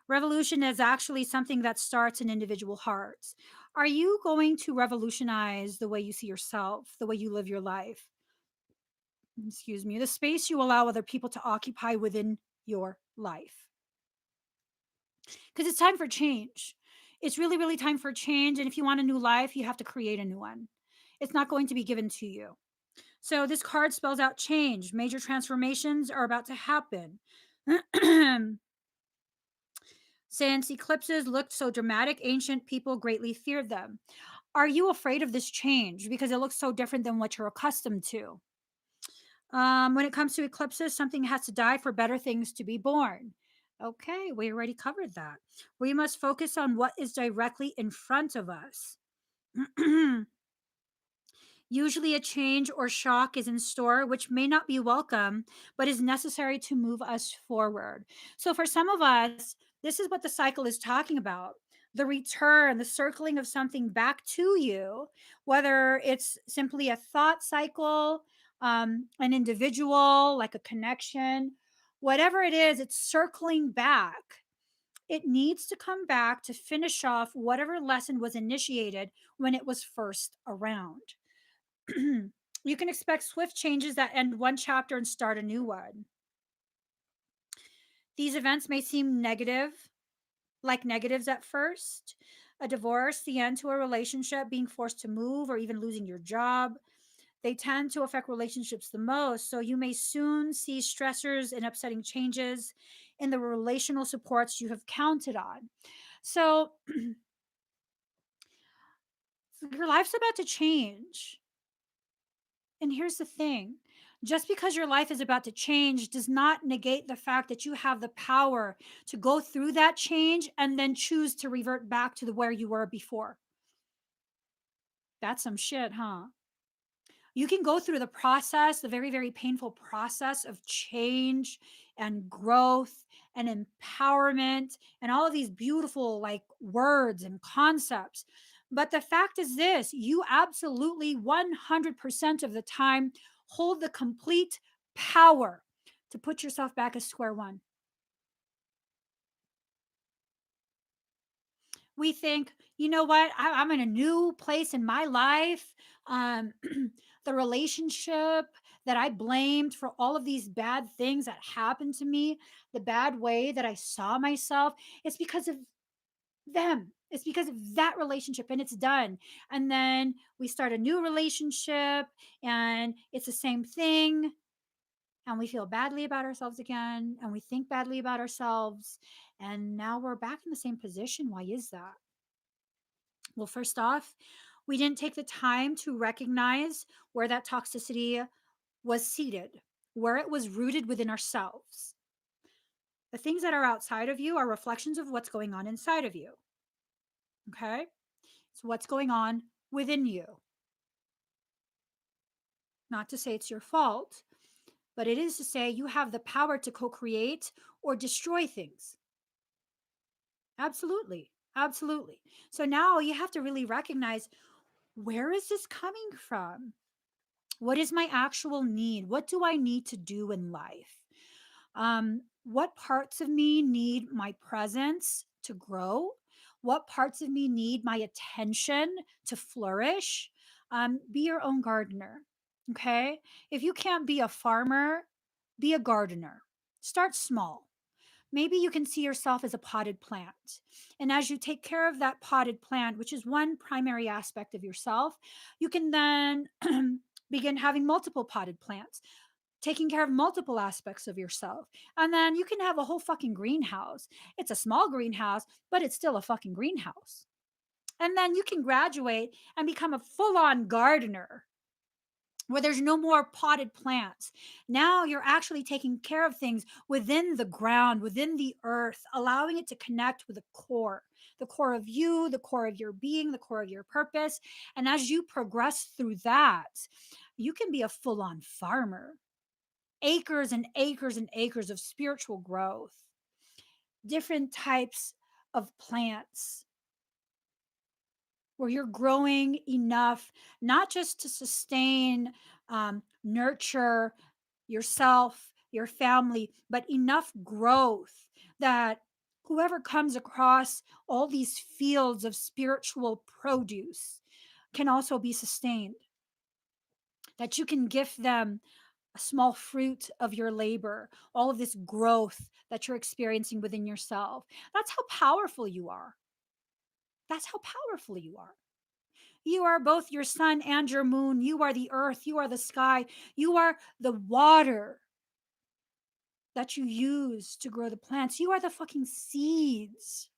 Revolution is actually something that starts in individual hearts. Are you going to revolutionize the way you see yourself, the way you live your life? Excuse me, the space you allow other people to occupy within your life? Because it's time for change. It's really, really time for change. And if you want a new life, you have to create a new one. It's not going to be given to you. So this card spells out change. Major transformations are about to happen. Since eclipses looked so dramatic, ancient people greatly feared them. Are you afraid of this change because it looks so different than what you're accustomed to? When it comes to eclipses, something has to die for better things to be born. Okay, we already covered that. We must focus on what is directly in front of us. Usually, a change or shock is in store, which may not be welcome, but is necessary to move us forward. So, for some of us, this is what the cycle is talking about: the return, the circling of something back to you, whether it's simply a thought cycle, an individual, like a connection, whatever it is, it's circling back. It needs to come back to finish off whatever lesson was initiated when it was first around. You can expect swift changes that end one chapter and start a new one. These events may seem negative, like negatives at first. A divorce, the end to a relationship, being forced to move, or even losing your job. They tend to affect relationships the most. So you may soon see stressors and upsetting changes in the relational supports you have counted on. So your life's about to change. And here's the thing, just because your life is about to change does not negate the fact that you have the power to go through that change and then choose to revert back to the where you were before. That's some shit, huh? You can go through the process, the very, very painful process of change and growth and empowerment and all of these beautiful like words and concepts. But the fact is this, you absolutely 100% of the time hold the complete power to put yourself back at square one. We think, you know what, I'm in a new place in my life. Um, the relationship that I blamed for all of these bad things that happened to me, the bad way that I saw myself, it's because of them. It's because of that relationship and it's done. And then we start a new relationship and it's the same thing. And we feel badly about ourselves again and we think badly about ourselves. And now we're back in the same position. Why is that? Well, first off, we didn't take the time to recognize where that toxicity was seated, where it was rooted within ourselves. The things that are outside of you are reflections of what's going on inside of you. Okay? So, what's going on within you? Not to say it's your fault, but it is to say you have the power to co create or destroy things. Absolutely. Absolutely. So now you have to really recognize, where is this coming from? What is my actual need? What do I need to do in life? What parts of me need my presence to grow? What parts of me need my attention to flourish? Be your own gardener. Okay. If you can't be a farmer, be a gardener. Start small. Maybe you can see yourself as a potted plant. And as you take care of that potted plant, which is one primary aspect of yourself, you can then begin having multiple potted plants, taking care of multiple aspects of yourself. And then you can have a whole fucking greenhouse. It's a small greenhouse, but it's still a fucking greenhouse. And then you can graduate and become a full on gardener where there's no more potted plants. Now you're actually taking care of things within the ground, within the earth, allowing it to connect with the core of you, the core of your being, the core of your purpose. And as you progress through that, you can be a full on farmer, acres and acres and acres of spiritual growth, different types of plants where you're growing enough, not just to sustain, nurture yourself, your family, but enough growth that whoever comes across all these fields of spiritual produce can also be sustained, that you can gift them a small fruit of your labor, all of this growth that you're experiencing within yourself. That's how powerful you are. That's how powerful you are. You are both your sun and your moon. You are the earth. You are the sky. You are the water that you use to grow the plants. You are the fucking seeds.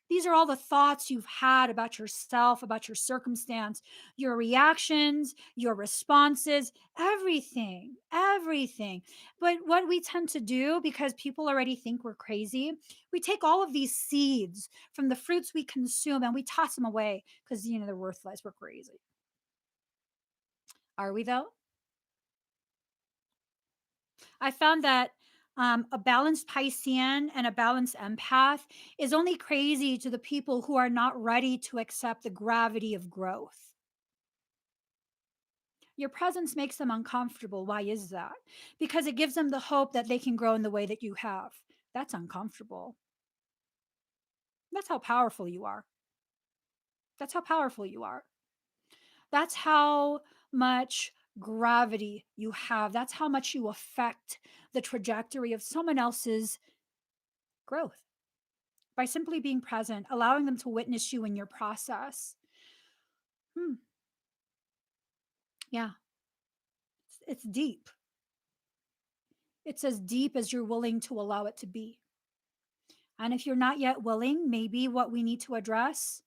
These are all the thoughts you've had about yourself, about your circumstance, your reactions, your responses, everything, everything. But what we tend to do, because people already think we're crazy, we take all of these seeds from the fruits we consume and we toss them away because, they're worthless. We're crazy. Are we though? I found that a balanced Piscean and a balanced empath is only crazy to the people who are not ready to accept the gravity of growth. Your presence makes them uncomfortable. Why is that? Because it gives them the hope that they can grow in the way that you have. That's uncomfortable. That's how powerful you are. That's how powerful you are. That's how much gravity you have. That's how much you affect the trajectory of someone else's growth by simply being present, allowing them to witness you in your process. Yeah, it's deep. It's as deep as you're willing to allow it to be. And if you're not yet willing, maybe what we need to address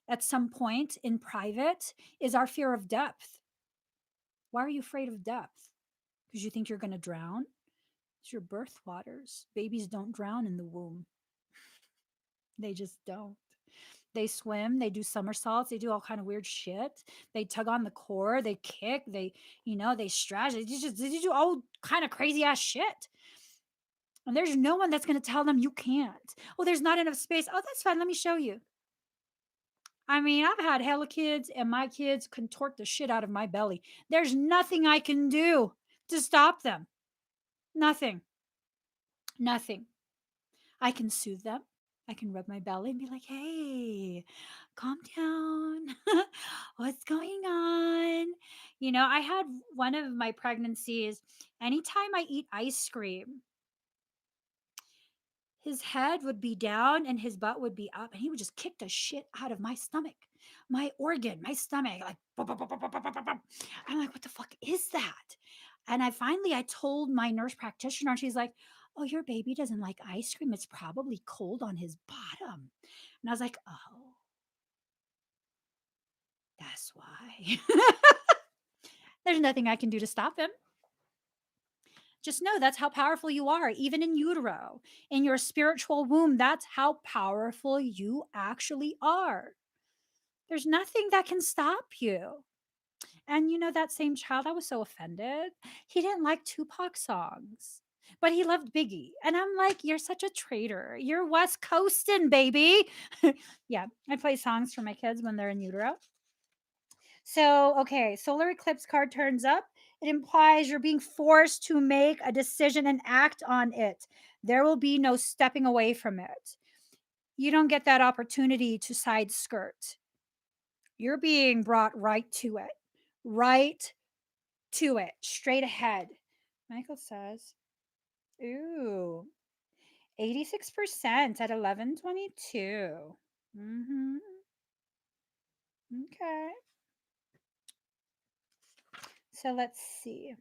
at some point in private is our fear of depth. Why are you afraid of depth? Because you think you're going to drown? It's your birth waters. Babies don't drown in the womb. They just don't. They swim, they do somersaults, they do all kind of weird shit. They tug on the cord, they kick, they stretch, they do all kind of crazy ass shit. And there's no one that's going to tell them you can't. Oh, there's not enough space. Oh, that's fine. Let me show you. I mean, I've had hella kids, and my kids contort the shit out of my belly. There's nothing I can do to stop them. Nothing. Nothing. I can soothe them. I can rub my belly and be like, hey, calm down. What's going on? I had one of my pregnancies, anytime I eat ice cream, his head would be down and his butt would be up, and he would just kick the shit out of my stomach, my organ, my stomach, like "Bop, bop, bop, bop, bop, bop, bop, bop." I'm like, what the fuck is that? And I told my nurse practitioner, and she's like, oh, your baby doesn't like ice cream, it's probably cold on his bottom. And I was like, oh, that's why. There's nothing I can do to stop him. Just know that's how powerful you are, even in utero, in your spiritual womb. That's how powerful you actually are. There's nothing that can stop you. And that same child, I was so offended. He didn't like Tupac songs, but he loved Biggie. And I'm like, you're such a traitor. You're West Coastin', baby. Yeah, I play songs for my kids when they're in utero. So, okay, solar eclipse card turns up. It implies you're being forced to make a decision and act on it. There will be no stepping away from it. You don't get that opportunity to side skirt. You're being brought right to it, straight ahead. Michael says, ooh, 86% at 1122. Mm-hmm. Okay. So let's see.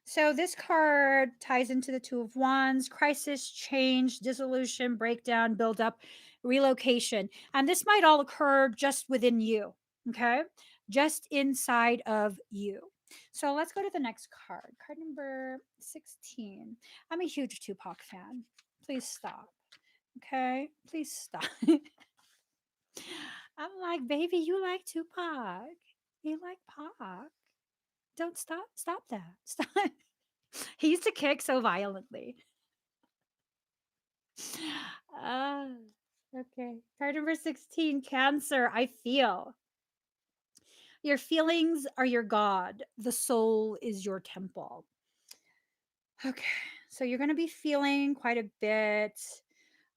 So this card ties into the Two of Wands: crisis, change, dissolution, breakdown, build up, relocation. And this might all occur just within you, okay? Just inside of you. So let's go to the next card. Card number 16. I'm a huge Tupac fan. Please stop. Okay? Please stop. I'm like, baby, you like Tupac. You like Pac. Don't stop. Stop that. Stop. He used to kick so violently. Ah, okay. Card number 16, Cancer. I feel. Your feelings are your God. The soul is your temple. Okay. So you're going to be feeling quite a bit.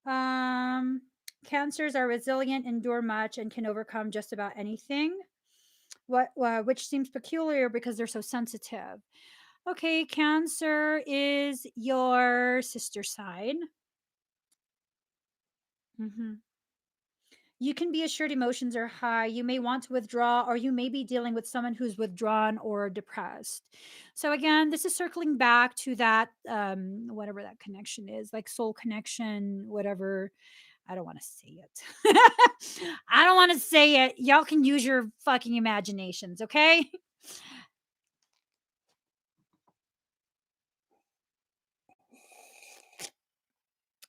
Um, Cancers are resilient, endure much, and can overcome just about anything. Which seems peculiar because they're so sensitive. Okay, Cancer is your sister sign. You can be assured emotions are high. You may want to withdraw, or you may be dealing with someone who's withdrawn or depressed. So, again, this is circling back to that, whatever that connection is, like soul connection, whatever. I don't want to say it. I don't want to say it. Y'all can use your fucking imaginations, okay?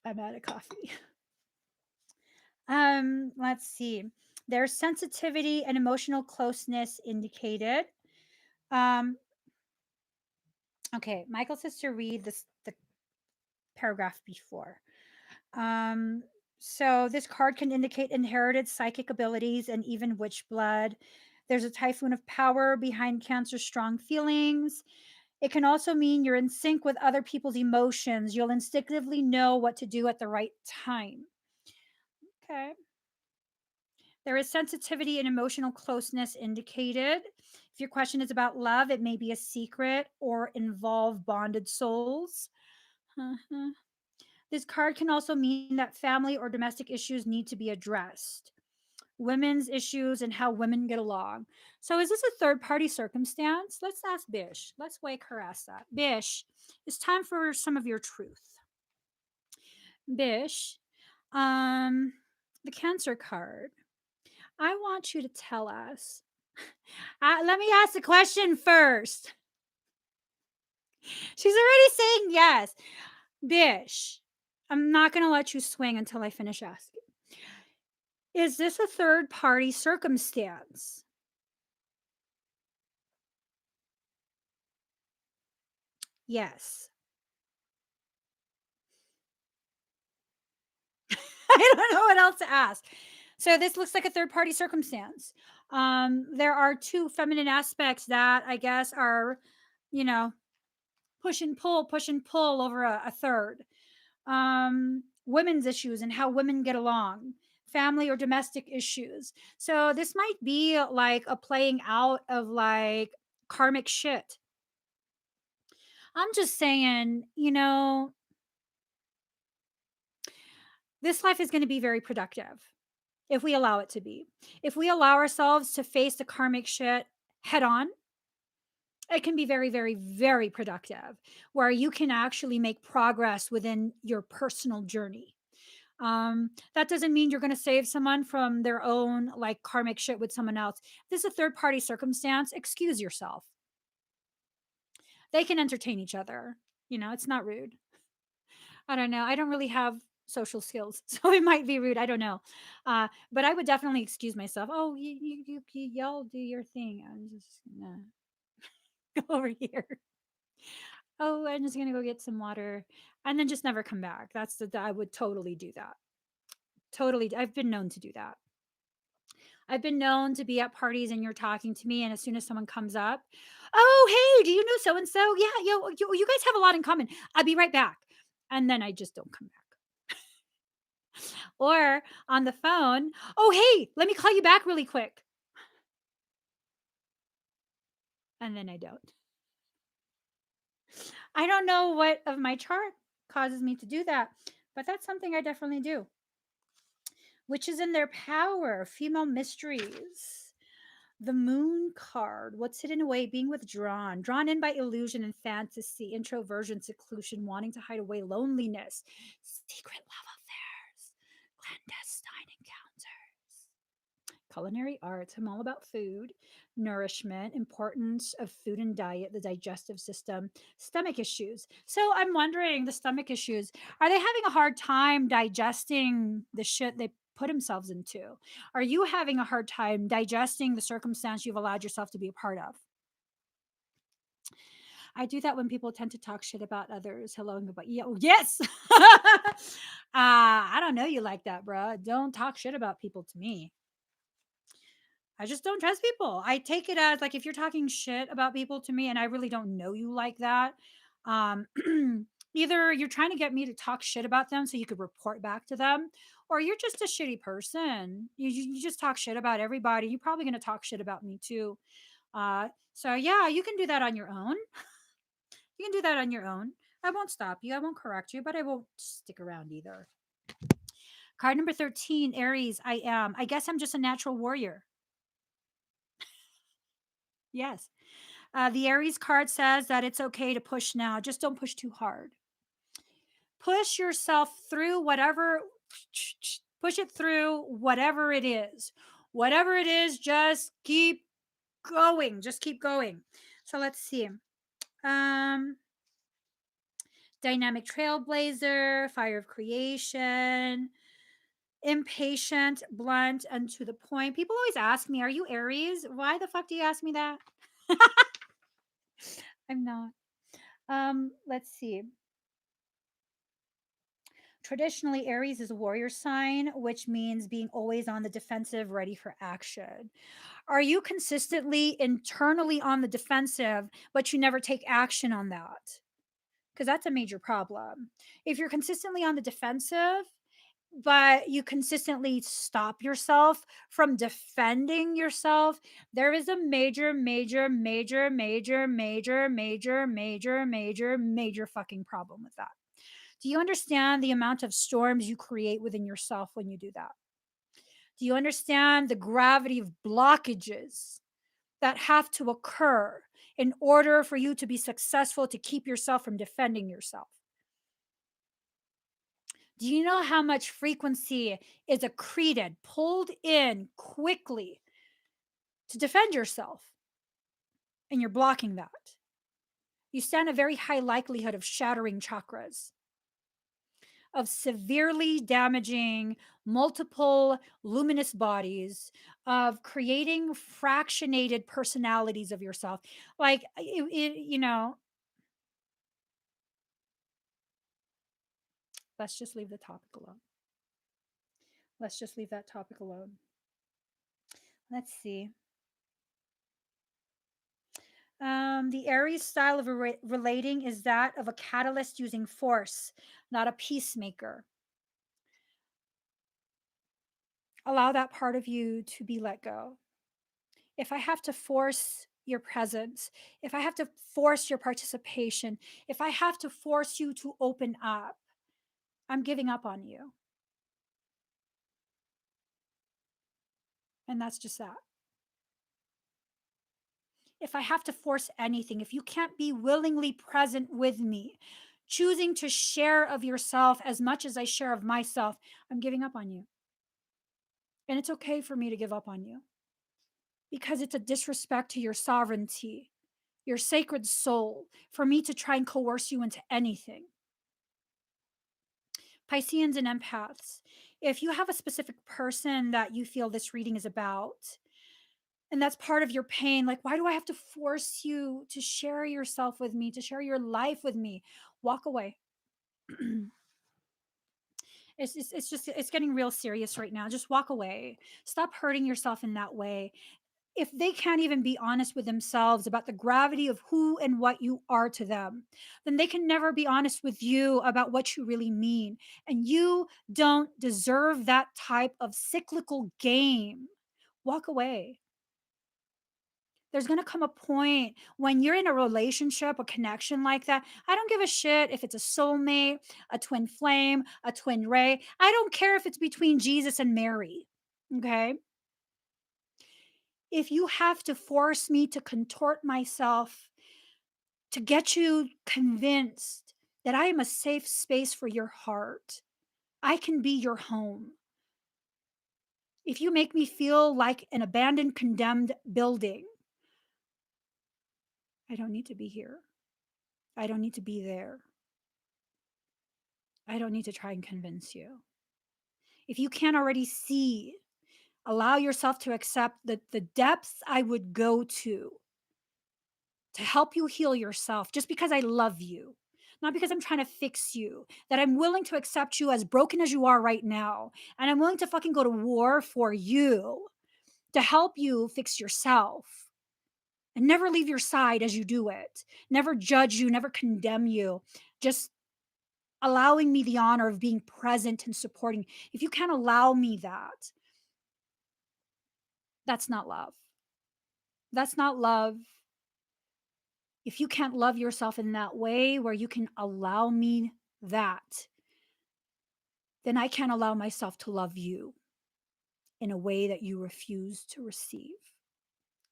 I'm out of coffee. Let's see. There's sensitivity and emotional closeness indicated. Um, okay, Michael says to read the paragraph before. Um, so this card can indicate inherited psychic abilities and even witch blood. There's a typhoon of power behind Cancer's strong feelings. It can also mean you're in sync with other people's emotions. You'll instinctively know what to do at the right time. Okay. There is sensitivity and emotional closeness indicated. If your question is about love, it may be a secret or involve bonded souls. This card can also mean that family or domestic issues need to be addressed. Women's issues and how women get along. So, is this a third party circumstance? Let's ask Bish. Let's wake her ass up. Bish, it's time for some of your truth. Bish, um, the Cancer card. I want you to tell us. Let me ask the question first. She's already saying yes. Bish, I'm not going to let you swing until I finish asking. Is this a third party circumstance? Yes. I don't know what else to ask. So this looks like a third party circumstance. There are two feminine aspects that I guess are, you know, push and pull over a third. Women's issues and how women get along, family or domestic issues. So this might be like a playing out of like karmic shit. I'm just saying, this life is going to be very productive if we allow it to be. If we allow ourselves to face the karmic shit head on, it can be very, very, very productive where you can actually make progress within your personal journey. That doesn't mean you're going to save someone from their own like karmic shit with someone else. If this is a third party circumstance, excuse yourself. They can entertain each other. It's not rude. I don't know. I don't really have social skills, so it might be rude. I don't know. But I would definitely excuse myself. Oh, y'all do your thing. I'm just gonna go over here. Oh, I'm just gonna go get some water, and then just never come back. I would totally do that. Totally, I've been known to do that. I've been known to be at parties and you're talking to me, and as soon as someone comes up, oh, hey, do you know so and so? Yeah, you guys have a lot in common. I'll be right back. And then I just don't come back. Or on the phone, oh, hey, let me call you back really quick. And then I don't. I don't know what of my chart causes me to do that, but that's something I definitely do. Which is in their power, female mysteries. The moon card, what's hidden away, being withdrawn, drawn in by illusion and fantasy, introversion, seclusion, wanting to hide away, loneliness, secret love affairs, clandestine encounters. Culinary arts, I'm all about food, nourishment, importance of food and diet, the digestive system, stomach issues. So I'm wondering, the stomach issues, are they having a hard time digesting the shit they put themselves into? Are you having a hard time digesting the circumstance you've allowed yourself to be a part of? I do that when people tend to talk shit about others. Hello and goodbye. Yeah, oh, yes. I don't know you like that, bro. Don't talk shit about people to me. I just don't trust people. I take it as like if you're talking shit about people to me and I really don't know you like that, um, either you're trying to get me to talk shit about them so you could report back to them, or you're just a shitty person. You just talk shit about everybody. You're probably going to talk shit about me too. So, yeah, you can do that on your own. You can do that on your own. I won't stop you. I won't correct you, but I won't stick around either. Card number 13, Aries. I am. I guess I'm just a natural warrior. Yes. The Aries card says that it's okay to push now. Just don't push too hard. Push yourself through whatever, push it through whatever it is. Whatever it is, just keep going. Just keep going. So let's see. Um, Dynamic trailblazer, fire of creation, impatient, blunt, and to the point. People always ask me, are you Aries? Why the fuck do you ask me that? I'm not. Let's see. Traditionally, Aries is a warrior sign, which means being always on the defensive, ready for action. Are you consistently internally on the defensive, but you never take action on that? Because that's a major problem. If you're consistently on the defensive, but you consistently stop yourself from defending yourself, there is a major, major, major, major, major, major, major, major, major fucking problem with that. Do you understand the amount of storms you create within yourself when you do that? Do you understand the gravity of blockages that have to occur in order for you to be successful to keep yourself from defending yourself? Do you know how much frequency is accreted, pulled in quickly to defend yourself? And you're blocking that. You stand a very high likelihood of shattering chakras, of severely damaging multiple luminous bodies, of creating fractionated personalities of yourself. Like, let's just leave the topic alone. Let's just leave that topic alone. Let's see. The Aries style of relating is that of a catalyst using force, not a peacemaker. Allow that part of you to be let go. If I have to force your presence, if I have to force your participation, if I have to force you to open up, I'm giving up on you. And that's just that. If I have to force anything, if you can't be willingly present with me, choosing to share of yourself as much as I share of myself, I'm giving up on you. And it's okay for me to give up on you because it's a disrespect to your sovereignty, your sacred soul, for me to try and coerce you into anything. Pisceans and empaths, if you have a specific person that you feel this reading is about, and that's part of your pain, like, why do I have to force you to share yourself with me, to share your life with me? Walk away. It's getting real serious right now. Just walk away. Stop hurting yourself in that way. If they can't even be honest with themselves about the gravity of who and what you are to them, then they can never be honest with you about what you really mean. And you don't deserve that type of cyclical game. Walk away. There's going to come a point when you're in a relationship, a connection like that. I don't give a shit if it's a soulmate, a twin flame, a twin ray. I don't care if it's between Jesus and Mary. Okay. If you have to force me to contort myself to get you convinced that I am a safe space for your heart, I can be your home. If you make me feel like an abandoned, condemned building, I don't need to be here. I don't need to be there. I don't need to try and convince you. If you can't already see, allow yourself to accept the depths I would go to help you heal yourself just because I love you, not because I'm trying to fix you, that I'm willing to accept you as broken as you are right now. And I'm willing to fucking go to war for you to help you fix yourself and never leave your side as you do it, never judge you, never condemn you, just allowing me the honor of being present and supporting. If you can't allow me that, that's not love. That's not love. If you can't love yourself in that way where you can allow me that, then I can't allow myself to love you in a way that you refuse to receive.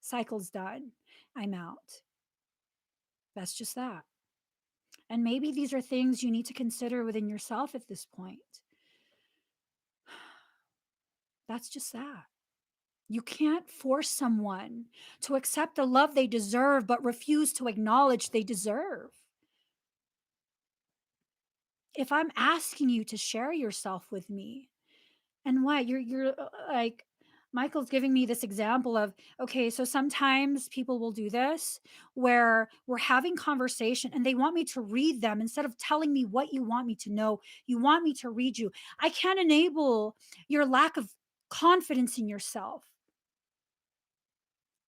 Cycle's done. I'm out. That's just that. And maybe these are things you need to consider within yourself at this point. That's just that. You can't force someone to accept the love they deserve, but refuse to acknowledge they deserve. If I'm asking you to share yourself with me, and what you're like, Michael's giving me this example of, okay, so sometimes people will do this where we're having conversation and they want me to read them instead of telling me what you want me to know. You want me to read you. I can't enable your lack of confidence in yourself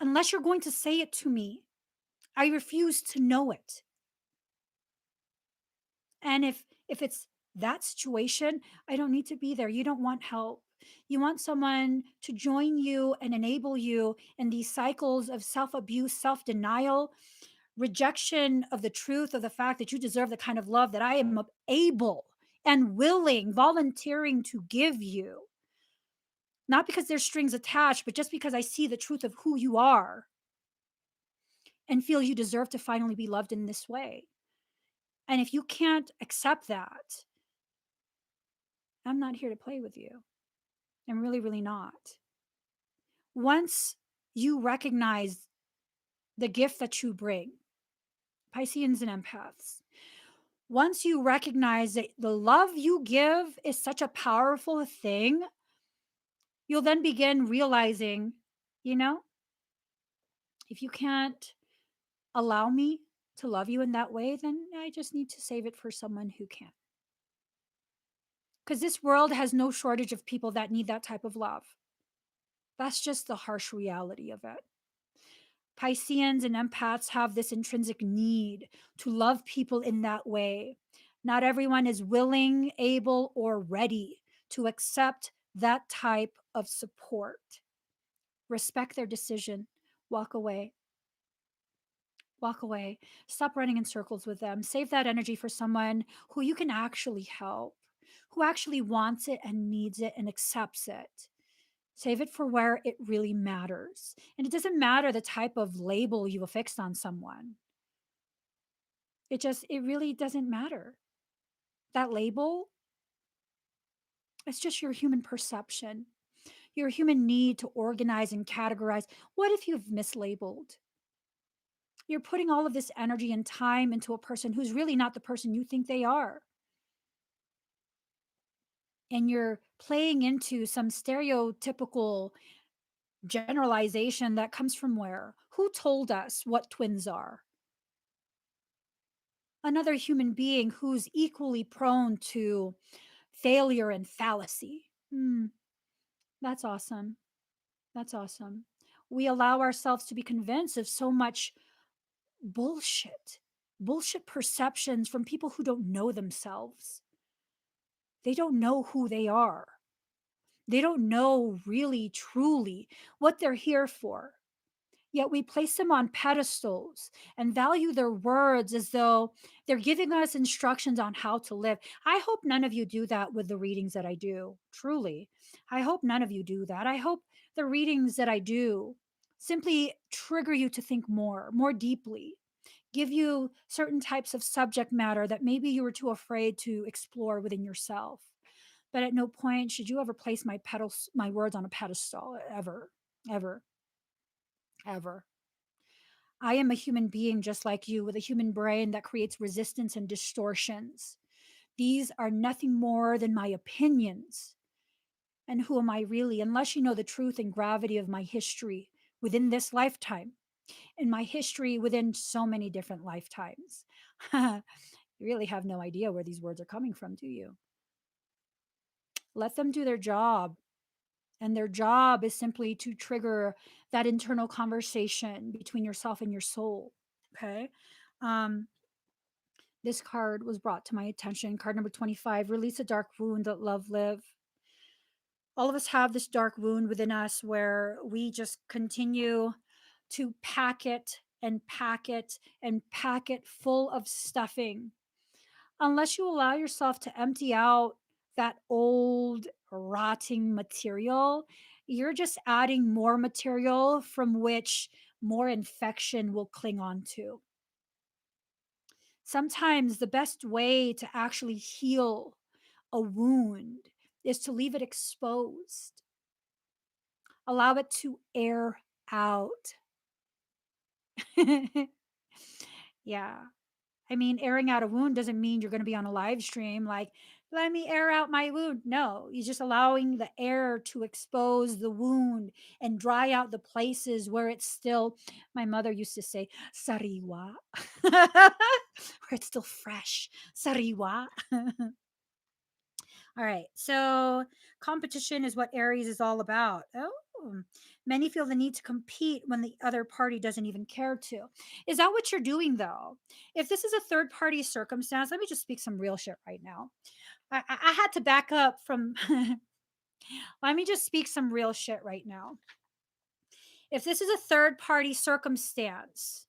unless you're going to say it to me. I refuse to know it. And if it's that situation, I don't need to be there. You don't want help. You want someone to join you and enable you in these cycles of self-abuse, self-denial, rejection of the truth of the fact that you deserve the kind of love that I am able and willing, volunteering to give you, not because there's strings attached, but just because I see the truth of who you are and feel you deserve to finally be loved in this way. And if you can't accept that, I'm not here to play with you. I'm really, really not. Once you recognize the gift that you bring, Pisceans and empaths, once you recognize that the love you give is such a powerful thing, you'll then begin realizing, you know, if you can't allow me to love you in that way, then I just need to save it for someone who can. Because this world has no shortage of people that need that type of love. That's just the harsh reality of it. Pisceans and empaths have this intrinsic need to love people in that way. Not everyone is willing, able, or ready to accept that type of support. Respect their decision. Walk away. Walk away. Stop running in circles with them. Save that energy for someone who you can actually help, who actually wants it and needs it and accepts it. Save it for where it really matters. And it doesn't matter the type of label you affixed on someone. It really doesn't matter. That label, it's just your human perception, your human need to organize and categorize. What if you've mislabeled? You're putting all of this energy and time into a person who's really not the person you think they are. And you're playing into some stereotypical generalization that comes from where? Who told us what twins are? Another human being who's equally prone to failure and fallacy. That's awesome. That's awesome. We allow ourselves to be convinced of so much bullshit, bullshit perceptions from people who don't know themselves. They don't know who they are. They don't know really, truly what they're here for. Yet we place them on pedestals and value their words as though they're giving us instructions on how to live. I hope none of you do that with the readings that I do. Truly. I hope none of you do that. I hope the readings that I do simply trigger you to think more, more deeply, give you certain types of subject matter that maybe you were too afraid to explore within yourself. But at no point should you ever place my words on a pedestal, ever, ever, ever. I am a human being just like you with a human brain that creates resistance and distortions. These are nothing more than my opinions. And who am I really, unless you know the truth and gravity of my history within this lifetime and my history within so many different lifetimes? You really have no idea where these words are coming from, do you? Let them do their job. And their job is simply to trigger that internal conversation between yourself and your soul. Okay. Um, this card was brought to my attention. Card number 25, release a dark wound, let love live. All of us have this dark wound within us where we just continue to pack it and pack it and pack it full of stuffing. Unless you allow yourself to empty out that old rotting material, you're just adding more material from which more infection will cling on to. Sometimes the best way to actually heal a wound is to leave it exposed, allow it to air out. Yeah. I mean, airing out a wound doesn't mean you're going to be on a live stream like, let me air out my wound. No, you're just allowing the air to expose the wound and dry out the places where it's still, my mother used to say, sariwa, where it's still fresh. Sariwa. All right. So competition is what Aries is all about. Oh, many feel the need to compete when the other party doesn't even care to. Is that what you're doing though? If this is a third party circumstance, let me just speak some real shit right now. I had to back up from, let me just speak some real shit right now. If this is a third party circumstance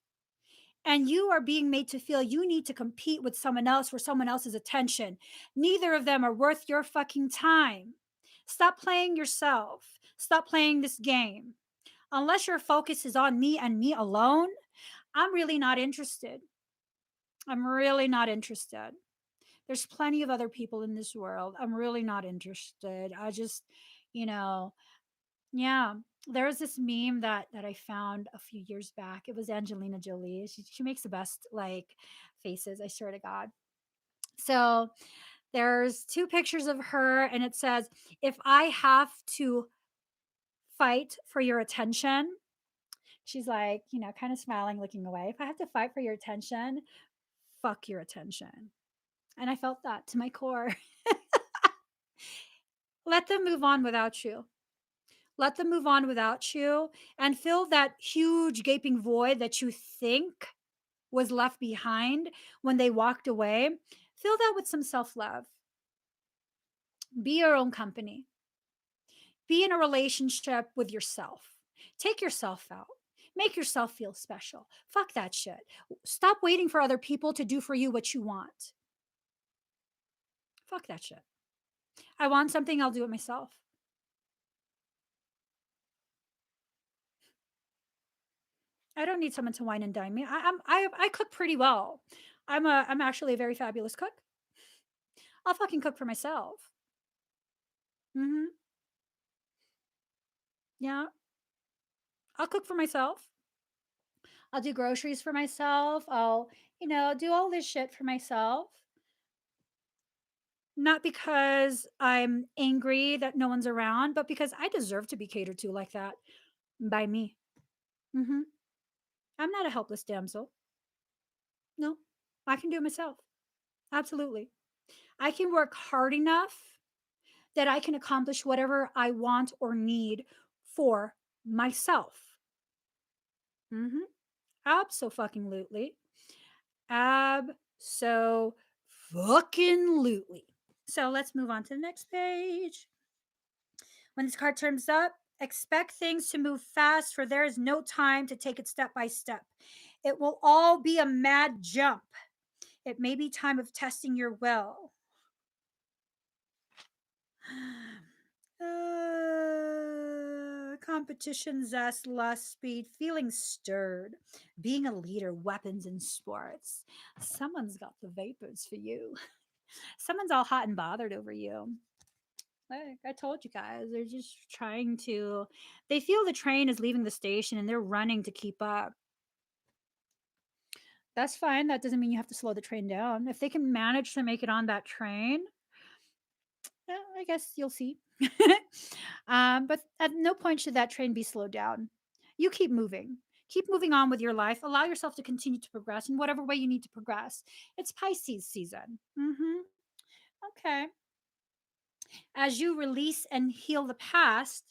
And you are being made to feel you need to compete with someone else for someone else's attention. Neither of them are worth your fucking time. Stop playing yourself. Stop playing this game. Unless your focus is on me and me alone, I'm really not interested. I'm really not interested. There's plenty of other people in this world. I'm really not interested. I just, you know, yeah. There was this meme that I found a few years back. It was Angelina Jolie. She makes the best like faces, I swear to God. So there's two pictures of her, and it says, if I have to fight for your attention, she's like, kind of smiling, looking away. If I have to fight for your attention, fuck your attention. And I felt that to my core. Let them move on without you. Let them move on without you and fill that huge gaping void that you think was left behind when they walked away. Fill that with some self love. Be your own company. Be in a relationship with yourself. Take yourself out. Make yourself feel special. Fuck that shit. Stop waiting for other people to do for you what you want. Fuck that shit. I want something, I'll do it myself. I don't need someone to wine and dine me. I cook pretty well. I'm actually a very fabulous cook. I'll fucking cook for myself. Hmm. Yeah, I'll cook for myself. I'll do groceries for myself. I'll, do all this shit for myself. Not because I'm angry that no one's around, but because I deserve to be catered to like that by me. Hmm. I'm not a helpless damsel. No, I can do it myself. Absolutely. I can work hard enough that I can accomplish whatever I want or need for myself. Hmm. Absolutely. Absolutely. So let's move on to the next page. When this card turns up, expect things to move fast, for there is no time to take it step by step. It will all be a mad jump. It may be time of testing your will. Competition, zest, lust, speed, feeling stirred, being a leader, weapons, and sports. Someone's got the vapors for you. Someone's all hot and bothered over you. Like I told you guys, they're just trying to. They feel the train is leaving the station and they're running to keep up. That's fine. That doesn't mean you have to slow the train down. If they can manage to make it on that train, I guess you'll see. But at no point should that train be slowed down. You keep moving. Keep moving on with your life. Allow yourself to continue to progress in whatever way you need to progress. It's PiSCES season. Okay. As you release and heal the past,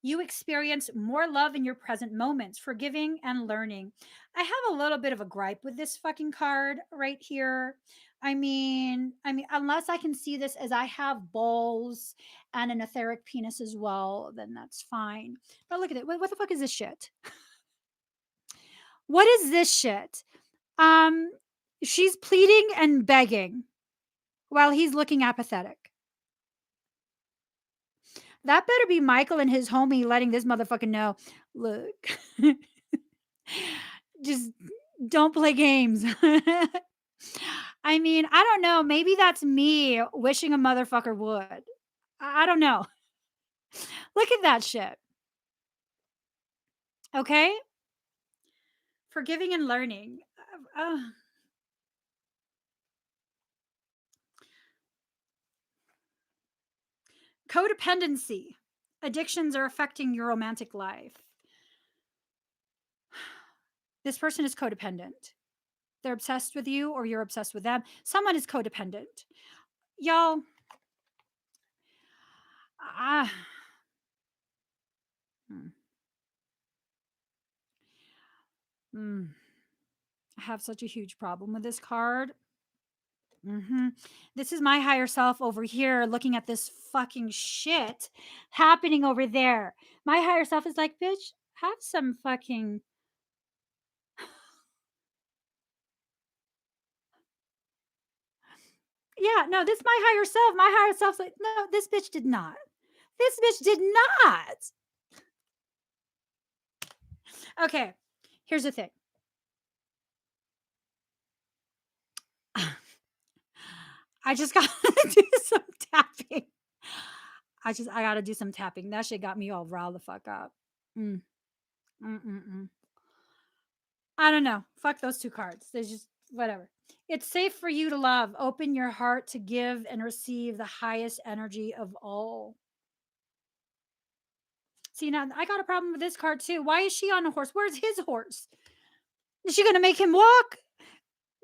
you experience more love in your present moments, forgiving and learning. I have a little bit of a gripe with this fucking card right here. I mean, unless I can see this as I have balls and an etheric penis as well, then that's fine. But look at it. What the fuck is this shit? What is this shit? Um, she's pleading and begging while he's looking apathetic. That better be Michael and his homie letting this motherfucker know. Look, just don't play games. I mean, I don't know. Maybe that's me wishing a motherfucker would. I don't know. Look at that shit. Okay? Forgiving and learning. Uh, Codependency. Addictions are affecting your romantic life. This person is codependent. They're obsessed with you or you're obsessed with them. Someone is codependent. Y'all, ah, hmm, mm, I have such a huge problem with this card. This is my higher self over here looking at this fucking shit happening over there. My higher self is like, bitch, have some fucking Yeah, no, this my higher self's like, no, this bitch did not. This bitch did not. Okay, here's the thing. I just got to do some tapping. I got to do some tapping. That shit got me all riled the fuck up. Mm, mm, mm, mm. I don't know. Fuck those two cards. They just whatever. It's safe for you to love. Open your heart to give and receive the highest energy of all. See, now I got a problem with this card too. Why is she on a horse? Where's his horse? Is she going to make him walk?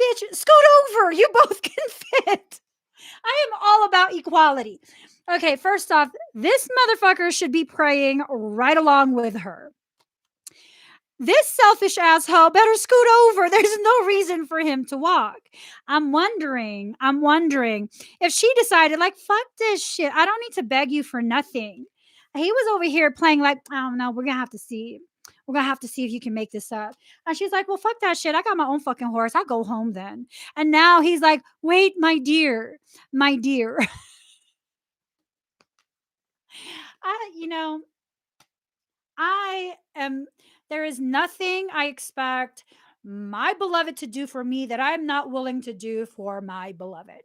Bitch, scoot over. You both can fit. I am all about equality. Okay, first off, this motherfucker should be praying right along with her. This selfish asshole better scoot over. There's no reason for him to walk. I'm wondering if she decided, like, fuck this shit. I don't need to beg you for nothing. He was over here playing like, I don't know, we're gonna have to see. We're gonna have to see if you can make this up. And she's like, well, fuck that shit. I got my own fucking horse. I'll go home then. And now he's like, wait, my dear, my dear. I, you know, I am, there is nothing I expect my beloved to do for me that I'm not willing to do for my beloved.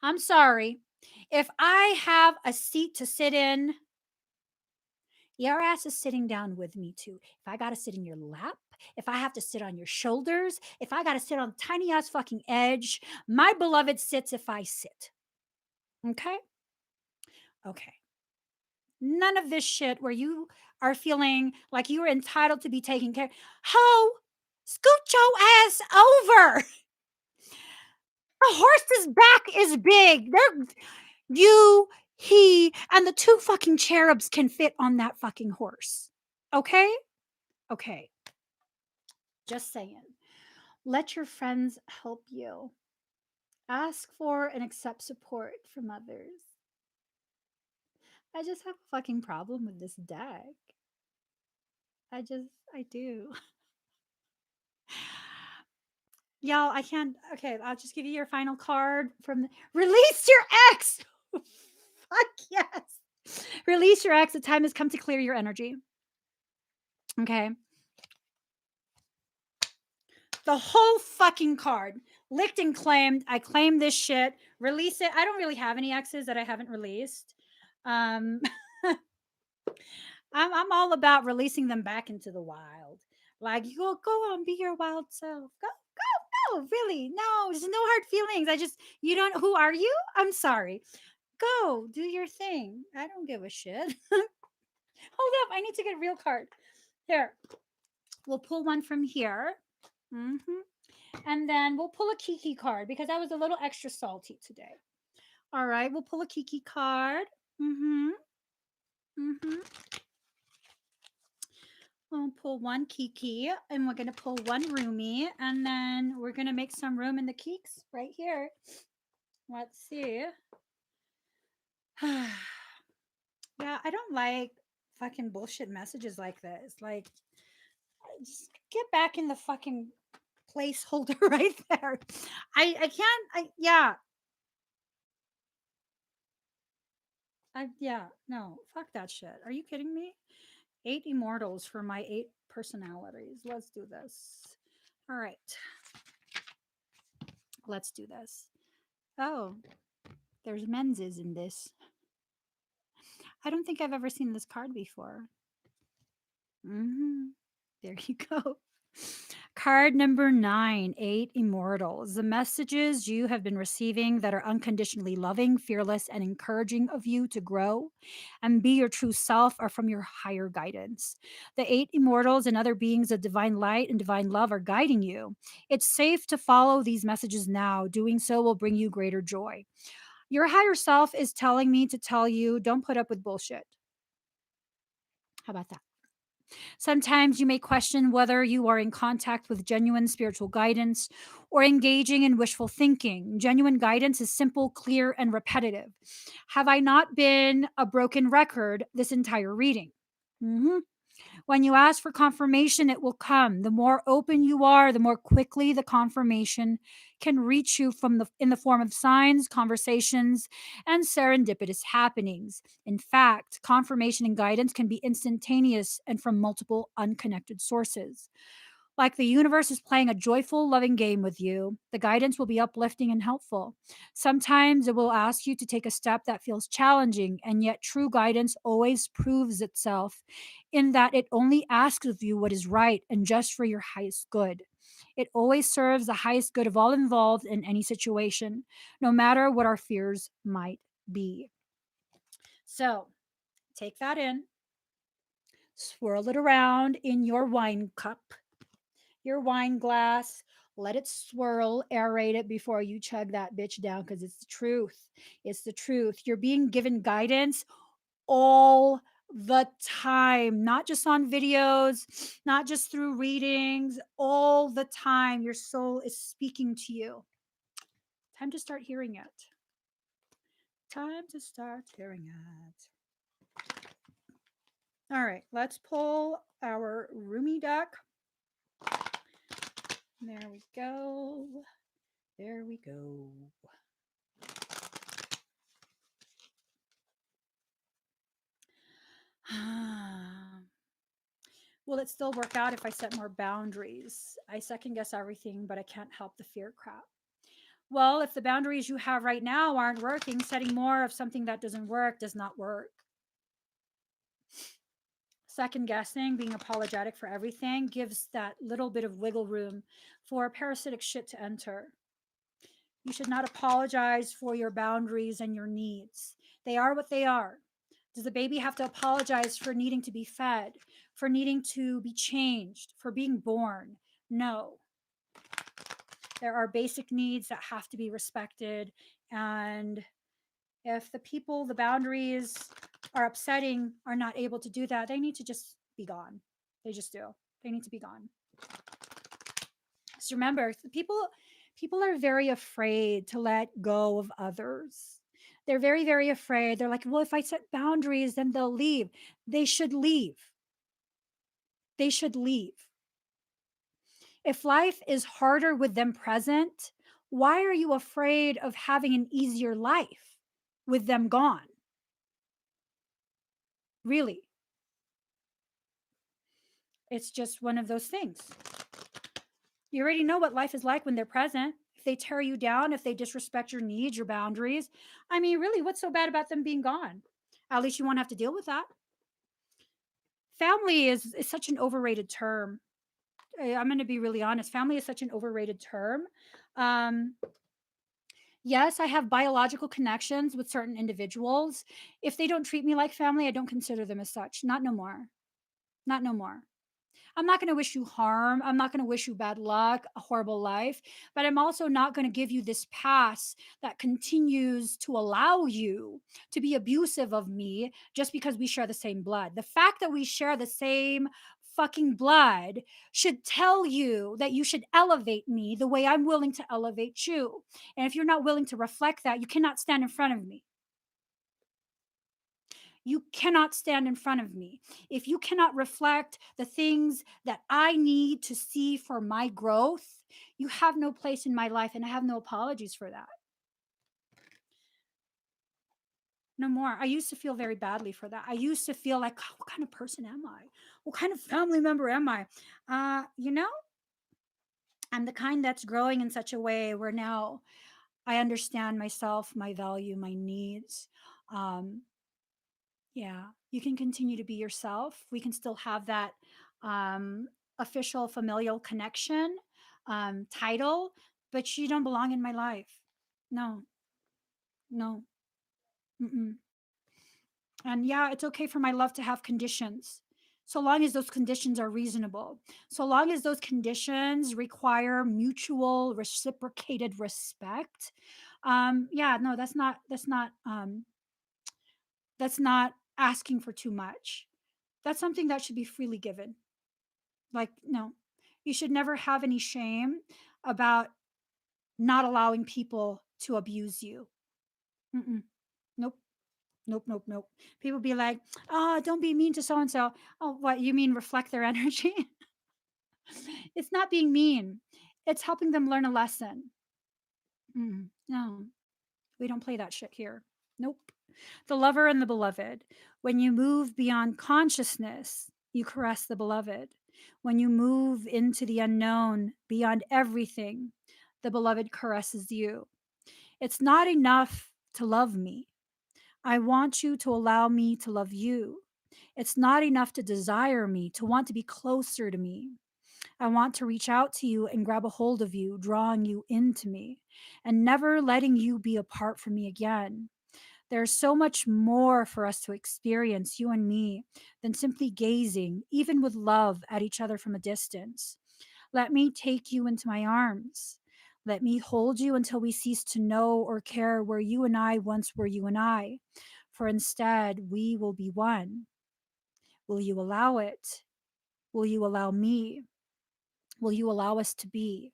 I'm sorry. If I have a seat to sit in, your ass is sitting down with me too. If I got to sit in your lap, if I have to sit on your shoulders, if I got to sit on the tiny ass fucking edge, my beloved sits if I sit. Okay? Okay. None of this shit where you are feeling like you are entitled to be taken care. Ho, scoot your ass over. A horse's back is big. You, he, and the two fucking cherubs can fit on that fucking horse. Okay? Okay. Just saying. Let your friends help you. Ask for and accept support from others. I just have a fucking problem with this deck. I do. Y'all, I can't. Okay, I'll just give you your final card from release your ex. Fuck yes. Release your ex. The time has come to clear your energy. Okay. The whole fucking card. Licked and claimed. I claim this shit. Release it. I don't really have any exes that I haven't released. I'm all about releasing them back into the wild. Like, you go on, be your wild self. Go. No, really. No, there's no hard feelings. You don't, who are you? I'm sorry. Go, do your thing. I don't give a shit. Hold up. I need to get a real card. Here. We'll pull one from here. And then we'll pull a Kiki card because I was a little extra salty today. All right. We'll pull a Kiki card. We'll pull one Kiki and we're going to pull one Rumi and then we're going to make some room in the Keeks right here. Let's see. Yeah, I don't like fucking bullshit messages like this. Like, just get back in the fucking placeholder right there. I can't, no, fuck that shit. Are you kidding me? 8 immortals for my 8 personalities. Let's do this. All right. Let's do this. Oh, there's menses in this. I don't think I've ever seen this card before. There you go. Card number 9, 8 immortals. The messages you have been receiving that are unconditionally loving, fearless, and encouraging of you to grow and be your true self are from your higher guidance. The 8 immortals and other beings of divine light and divine love are guiding you. It's safe to follow these messages now. Doing so will bring you greater joy. Your higher self is telling me to tell you, don't put up with bullshit. How about that? Sometimes you may question whether you are in contact with genuine spiritual guidance or engaging in wishful thinking. Genuine guidance is simple, clear, and repetitive. Have I not been a broken record this entire reading? When you ask for confirmation, it will come. The more open you are, the more quickly the confirmation can reach you from in the form of signs, conversations, and serendipitous happenings. In fact, confirmation and guidance can be instantaneous and from multiple unconnected sources. Like the universe is playing a joyful, loving game with you, the guidance will be uplifting and helpful. Sometimes it will ask you to take a step that feels challenging, and yet true guidance always proves itself in that it only asks of you what is right and just for your highest good. It always serves the highest good of all involved in any situation, no matter what our fears might be. So take that in, swirl it around in your wine cup, your wine glass, let it swirl, aerate it before you chug that bitch down because it's the truth. It's the truth. You're being given guidance all the time, not just on videos, not just through readings, all the time. Your soul is speaking to you. Time to start hearing it. Time to start hearing it. All right, let's pull our roomy deck. There we go. There we go. Will it still work out if I set more boundaries? I second guess everything, but I can't help the fear crap. Well, if the boundaries you have right now aren't working, setting more of something that doesn't work does not work. Second guessing, being apologetic for everything, gives that little bit of wiggle room for parasitic shit to enter. You should not apologize for your boundaries and your needs. They are what they are. Does the baby have to apologize for needing to be fed, for needing to be changed, for being born? No. There are basic needs that have to be respected. And if the people, the boundaries are upsetting, are not able to do that, they need to just be gone. They just do. They need to be gone. So remember, people are very afraid to let go of others. They're very, very afraid. They're like, well, if I set boundaries, then they'll leave. They should leave. They should leave. If life is harder with them present, why are you afraid of having an easier life with them gone? Really, it's just one of those things. You already know what life is like when they're present. If they tear you down, if they disrespect your needs, your boundaries, I mean, really, what's so bad about them being gone? At least you won't have to deal with that. Family is such an overrated term. I'm going to be really honest. Family is such an overrated term. Um, yes, I have biological connections with certain individuals. If they don't treat me like family, I don't consider them as such. Not no more. Not no more. I'm not going to wish you harm. I'm not going to wish you bad luck, a horrible life, but I'm also not going to give you this pass that continues to allow you to be abusive of me just because we share the same blood. The fact that we share the same fucking blood should tell you that you should elevate me the way I'm willing to elevate you. And if you're not willing to reflect that, you cannot stand in front of me. You cannot stand in front of me. If you cannot reflect the things that I need to see for my growth, you have no place in my life, and I have no apologies for that. No more. I used to feel very badly for that. I used to feel like, "God, what kind of person am I? What kind of family member am I?" You know, I'm the kind that's growing in such a way where now I understand myself, my value, my needs. Um, Yeah, you can continue to be yourself. We can still have that um, official familial connection title, but you don't belong in my life. No, no. Mm-mm. And yeah, it's okay for my love to have conditions. So long as those conditions are reasonable, so long as those conditions require mutual reciprocated respect. Yeah, no, that's not asking for too much. That's something that should be freely given. Like, no, you should never have any shame about not allowing people to abuse you. Mm-mm. Nope. Nope, nope, nope. People be like, oh, don't be mean to so and so. Oh, what? You mean reflect their energy? It's not being mean, it's helping them learn a lesson. No, we don't play that shit here. Nope. The lover and the beloved. When you move beyond consciousness, you caress the beloved. When you move into the unknown, beyond everything, the beloved caresses you. It's not enough to love me. I want you to allow me to love you. It's not enough to desire me, to want to be closer to me. I want to reach out to you and grab a hold of you, drawing you into me, and never letting you be apart from me again. There's so much more for us to experience, you and me, than simply gazing, even with love, at each other from a distance. Let me take you into my arms. Let me hold you until we cease to know or care where you and I once were you and I. For instead, we will be one. Will you allow it? Will you allow me? Will you allow us to be?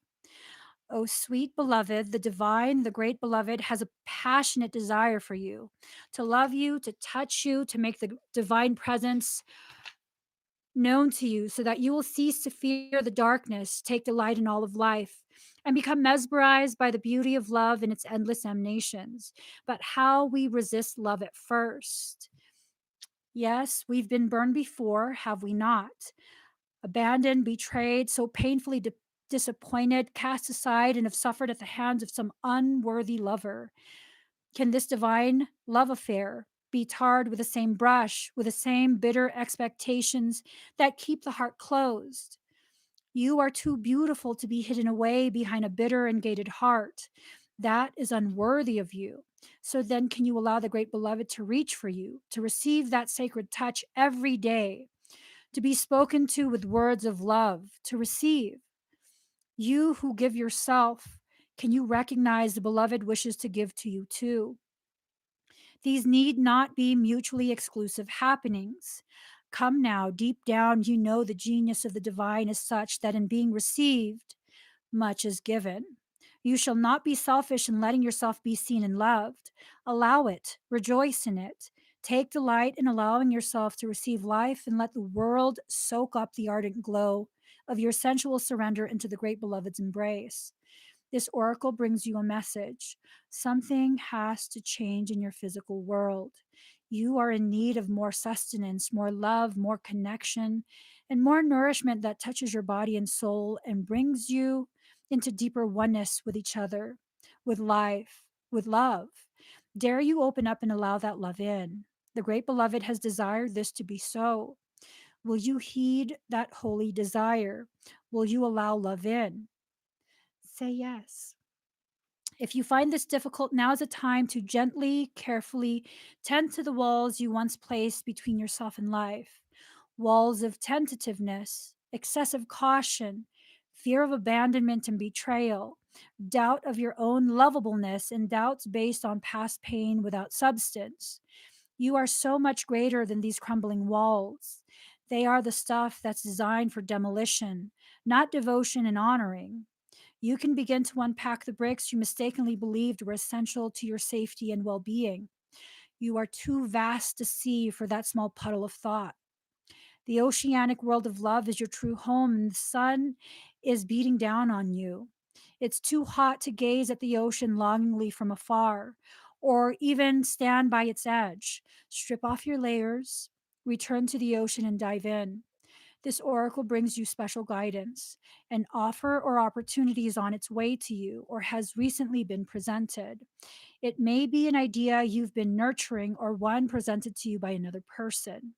Oh, sweet beloved, the divine, the great beloved has a passionate desire for you, to love you, to touch you, to make the divine presence known to you so that you will cease to fear the darkness, take delight in all of life, and become mesmerized by the beauty of love and its endless emanations. But how we resist love at first. Yes, we've been burned before, have we not? Abandoned, betrayed, so painfully disappointed, cast aside, and have suffered at the hands of some unworthy lover. Can this divine love affair be tarred with the same brush, with the same bitter expectations that keep the heart closed? You are too beautiful to be hidden away behind a bitter and gated heart. That is unworthy of you. So then, can you allow the great beloved to reach for you, to receive that sacred touch every day, to be spoken to with words of love, to receive? You who give yourself, can you recognize the beloved wishes to give to you too? These need not be mutually exclusive happenings. Come now, deep down, you know the genius of the divine is such that in being received, much is given. You shall not be selfish in letting yourself be seen and loved. Allow it, rejoice in it. Take delight in allowing yourself to receive life and let the world soak up the ardent glow of your sensual surrender into the great beloved's embrace. This oracle brings you a message. Something has to change in your physical world. You are in need of more sustenance, more love, more connection, and more nourishment that touches your body and soul and brings you into deeper oneness with each other, with life, with love. Dare you open up and allow that love in? The great beloved has desired this to be so. Will you heed that holy desire? Will you allow love in? Say yes. If you find this difficult, now is a time to gently, carefully tend to the walls you once placed between yourself and life. Walls of tentativeness, excessive caution, fear of abandonment and betrayal, doubt of your own lovableness, and doubts based on past pain without substance. You are so much greater than these crumbling walls. They are the stuff that's designed for demolition, not devotion and honoring. You can begin to unpack the bricks you mistakenly believed were essential to your safety and well being. You are too vast to see for that small puddle of thought. The oceanic world of love is your true home, and the sun is beating down on you. It's too hot to gaze at the ocean longingly from afar, or even stand by its edge. Strip off your layers, return to the ocean, and dive in. This oracle brings you special guidance. An offer or opportunity is on its way to you or has recently been presented. It may be an idea you've been nurturing or one presented to you by another person.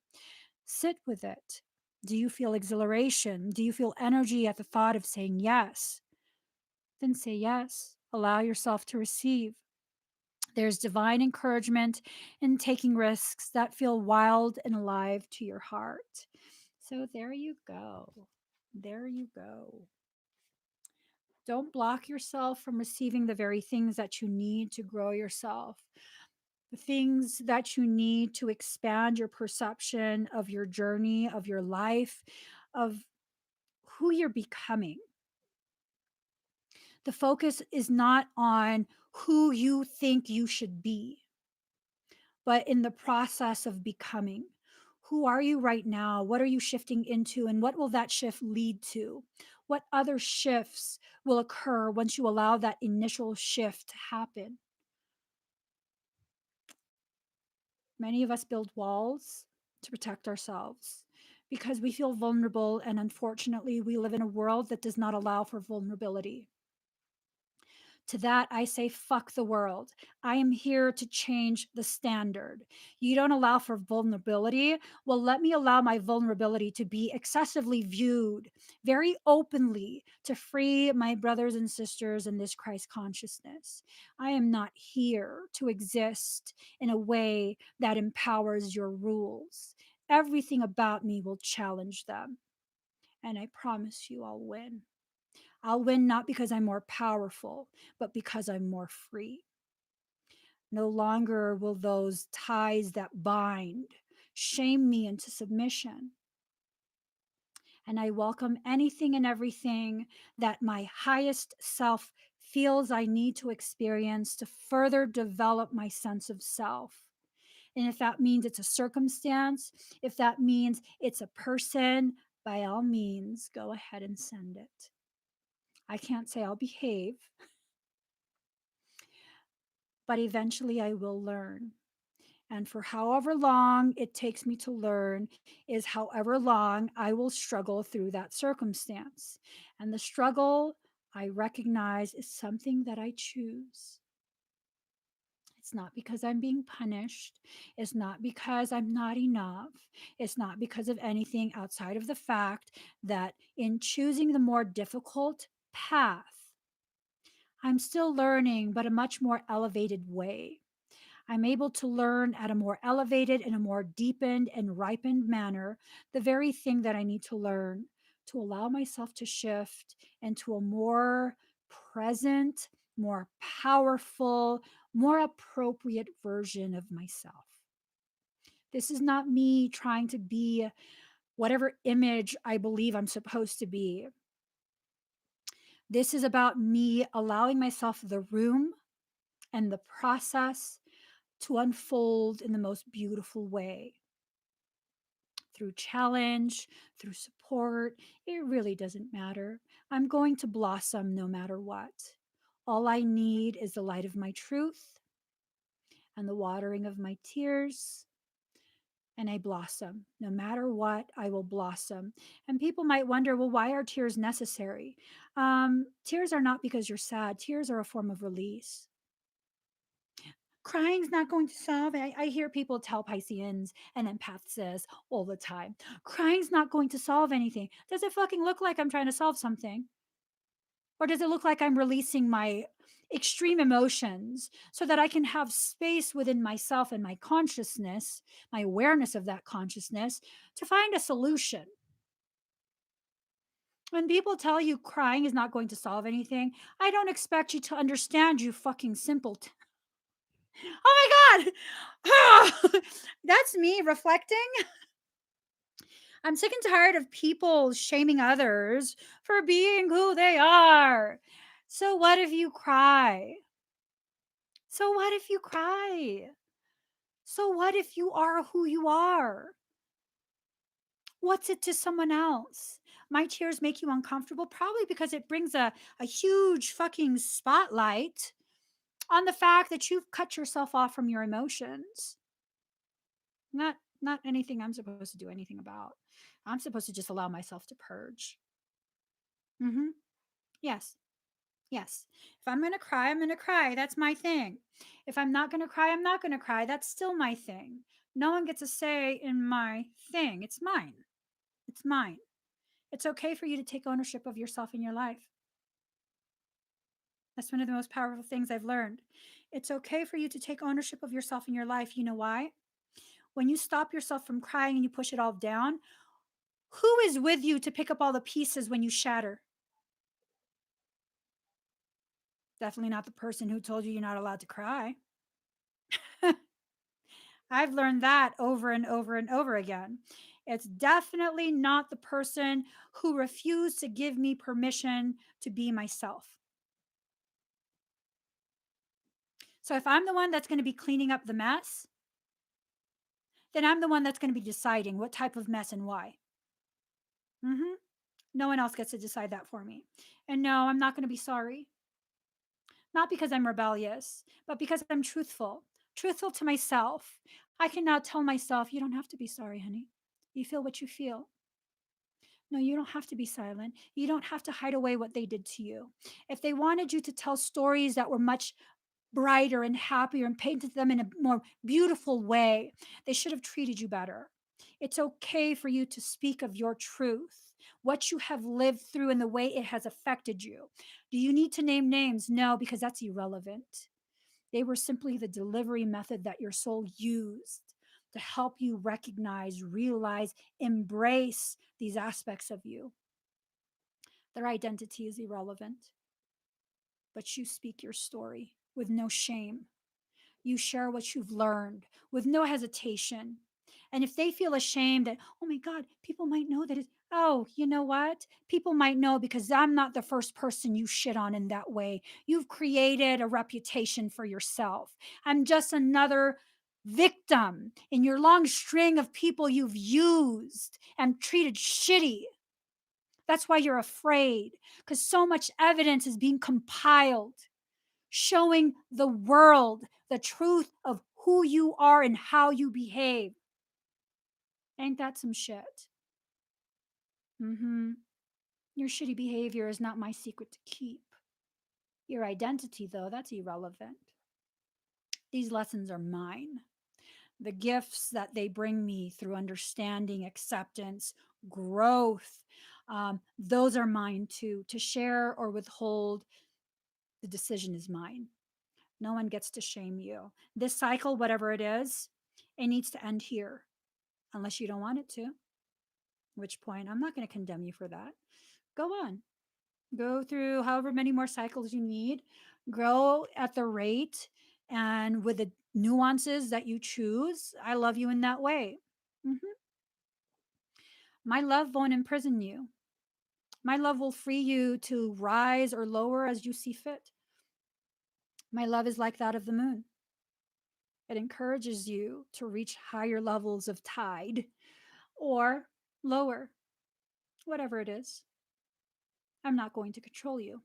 Sit with it. Do you feel exhilaration? Do you feel energy at the thought of saying yes? Then say yes. Allow yourself to receive. There's divine encouragement in taking risks that feel wild and alive to your heart. So there you go. There you go. Don't block yourself from receiving the very things that you need to grow yourself, the things that you need to expand your perception of your journey, of your life, of who you're becoming. The focus is not on who you think you should be. but in the process of becoming. Who are you right now? What are you shifting into? And what will that shift lead to? What other shifts will occur once you allow that initial shift to happen? Many of us build walls to protect ourselves because we feel vulnerable, and unfortunately, we live in a world that does not allow for vulnerability. To that, I say, fuck the world. I am here to change the standard. You don't allow for vulnerability. Well, let me allow my vulnerability to be excessively viewed very openly to free my brothers and sisters in this Christ consciousness. I am not here to exist in a way that empowers your rules. Everything about me will challenge them. And I promise you, I'll win. I'll win not because I'm more powerful, but because I'm more free. No longer will those ties that bind shame me into submission. And I welcome anything and everything that my highest self feels I need to experience to further develop my sense of self. And if that means it's a circumstance, if that means it's a person, by all means, go ahead and send it. I can't say I'll behave, but eventually I will learn. And for however long it takes me to learn is however long I will struggle through that circumstance. And the struggle, I recognize, is something that I choose. It's not because I'm being punished. It's not because I'm not enough. It's not because of anything outside of the fact that in choosing the more difficult path, I'm still learning, but a much more elevated way. I'm able to learn at a more elevated and a more deepened and ripened manner the very thing that I need to learn to allow myself to shift into a more present, more powerful, more appropriate version of myself. This is not me trying to be whatever image I believe I'm supposed to be. This is about me allowing myself the room and the process to unfold in the most beautiful way through challenge, through support. It really doesn't matter. I'm going to blossom no matter what. All I need is the light of my truth and the watering of my tears. And I blossom. No matter what, I will blossom. And people might wonder, well, why are tears necessary? Tears are not because you're sad, tears are a form of release. Crying's not going to solve it. I hear people tell Pisceans and empaths all the time. Crying's not going to solve anything. Does it fucking look like I'm trying to solve something? Or does it look like I'm releasing my extreme emotions so that I can have space within myself and my consciousness, my awareness of that consciousness, to find a solution? When people tell you crying is not going to solve anything, I don't expect you to understand, you fucking simpleton. Oh my God. That's me reflecting. I'm sick and tired of people shaming others for being who they are. So, what if you cry? So, what if you cry? So, what if you are who you are? What's it to someone else? My tears make you uncomfortable, probably because it brings a huge fucking spotlight on the fact that you've cut yourself off from your emotions. Not anything I'm supposed to do anything about. I'm supposed to just allow myself to purge. Mm-hmm. Yes. Yes. If I'm going to cry, I'm going to cry. That's my thing. If I'm not going to cry, I'm not going to cry. That's still my thing. No one gets a say in my thing. It's mine. It's mine. It's okay for you to take ownership of yourself in your life. That's one of the most powerful things I've learned. It's okay for you to take ownership of yourself in your life. You know why? When you stop yourself from crying and you push it all down, who is with you to pick up all the pieces when you shatter? Definitely not the person who told you you're not allowed to cry. I've learned that over and over and over again. It's definitely not the person who refused to give me permission to be myself. So if I'm the one that's going to be cleaning up the mess, then I'm the one that's going to be deciding what type of mess and why. Hmm. No one else gets to decide that for me. And no, I'm not going to be sorry. Not because I'm rebellious, but because I'm truthful, truthful to myself. I can now tell myself, you don't have to be sorry, honey. You feel what you feel. No, you don't have to be silent. You don't have to hide away what they did to you. If they wanted you to tell stories that were much brighter and happier and painted them in a more beautiful way, they should have treated you better. It's okay for you to speak of your truth, what you have lived through, and the way it has affected you. Do you need to name names? No, because that's irrelevant. They were simply the delivery method that your soul used to help you recognize, realize, embrace these aspects of you. Their identity is irrelevant, but you speak your story with no shame. You share what you've learned with no hesitation. And if they feel ashamed that, oh my God, people might know that it's, oh, you know what? People might know because I'm not the first person you shit on in that way. You've created a reputation for yourself. I'm just another victim in your long string of people you've used and treated shitty. That's why you're afraid, because so much evidence is being compiled showing the world the truth of who you are and how you behave. Ain't that some shit? Mm-hmm. Your shitty behavior is not my secret to keep. Your identity, though, that's irrelevant. These lessons are mine. The gifts that they bring me through understanding, acceptance, growth, those are mine too. To share or withhold, the decision is mine. No one gets to shame you. This cycle, whatever it is, it needs to end here unless you don't want it to, which point I'm not going to condemn you for that. Go on. Go through however many more cycles you need. Grow at the rate and with the nuances that you choose. I love you in that way. Mhm. My love won't imprison you. My love will free you to rise or lower as you see fit. My love is like that of the moon. It encourages you to reach higher levels of tide or lower, whatever it is. I'm not going to control you.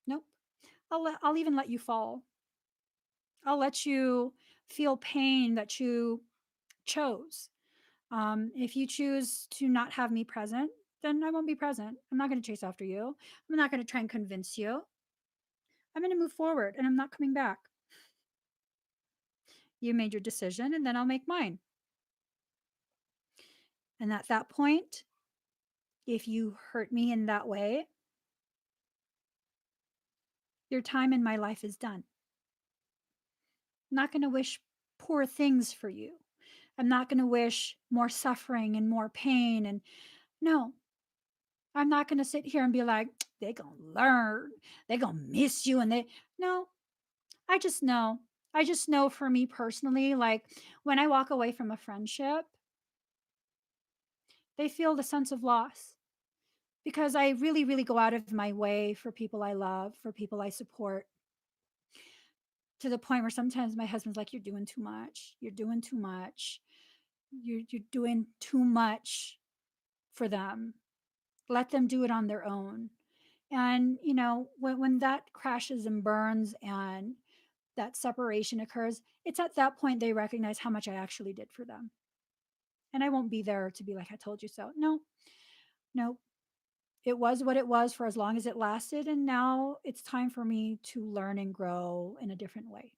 Nope. I'll even let you fall. I'll let you feel pain that you chose. If you choose to not have me present, then I won't be present. I'm not going to chase after you. I'm not going to try and convince you. I'm going to move forward and I'm not coming back. You made your decision and then I'll make mine. And at that point, if you hurt me in that way, your time in my life is done. I'm not going to wish poor things for you. I'm not going to wish more suffering and more pain. And no, I'm not going to sit here and be like, they're going to learn, they're going to miss you. And no, I just know. I just know for me personally, like when I walk away from a friendship, they feel the sense of loss because I really, really go out of my way for people I love, for people I support, to the point where sometimes my husband's like, you're doing too much. You're doing too much. You're doing too much for them. Let them do it on their own. And, when that crashes and burns and that separation occurs, it's at that point they recognize how much I actually did for them. And I won't be there to be like, I told you so. No, no. It was what it was for as long as it lasted. And now it's time for me to learn and grow in a different way.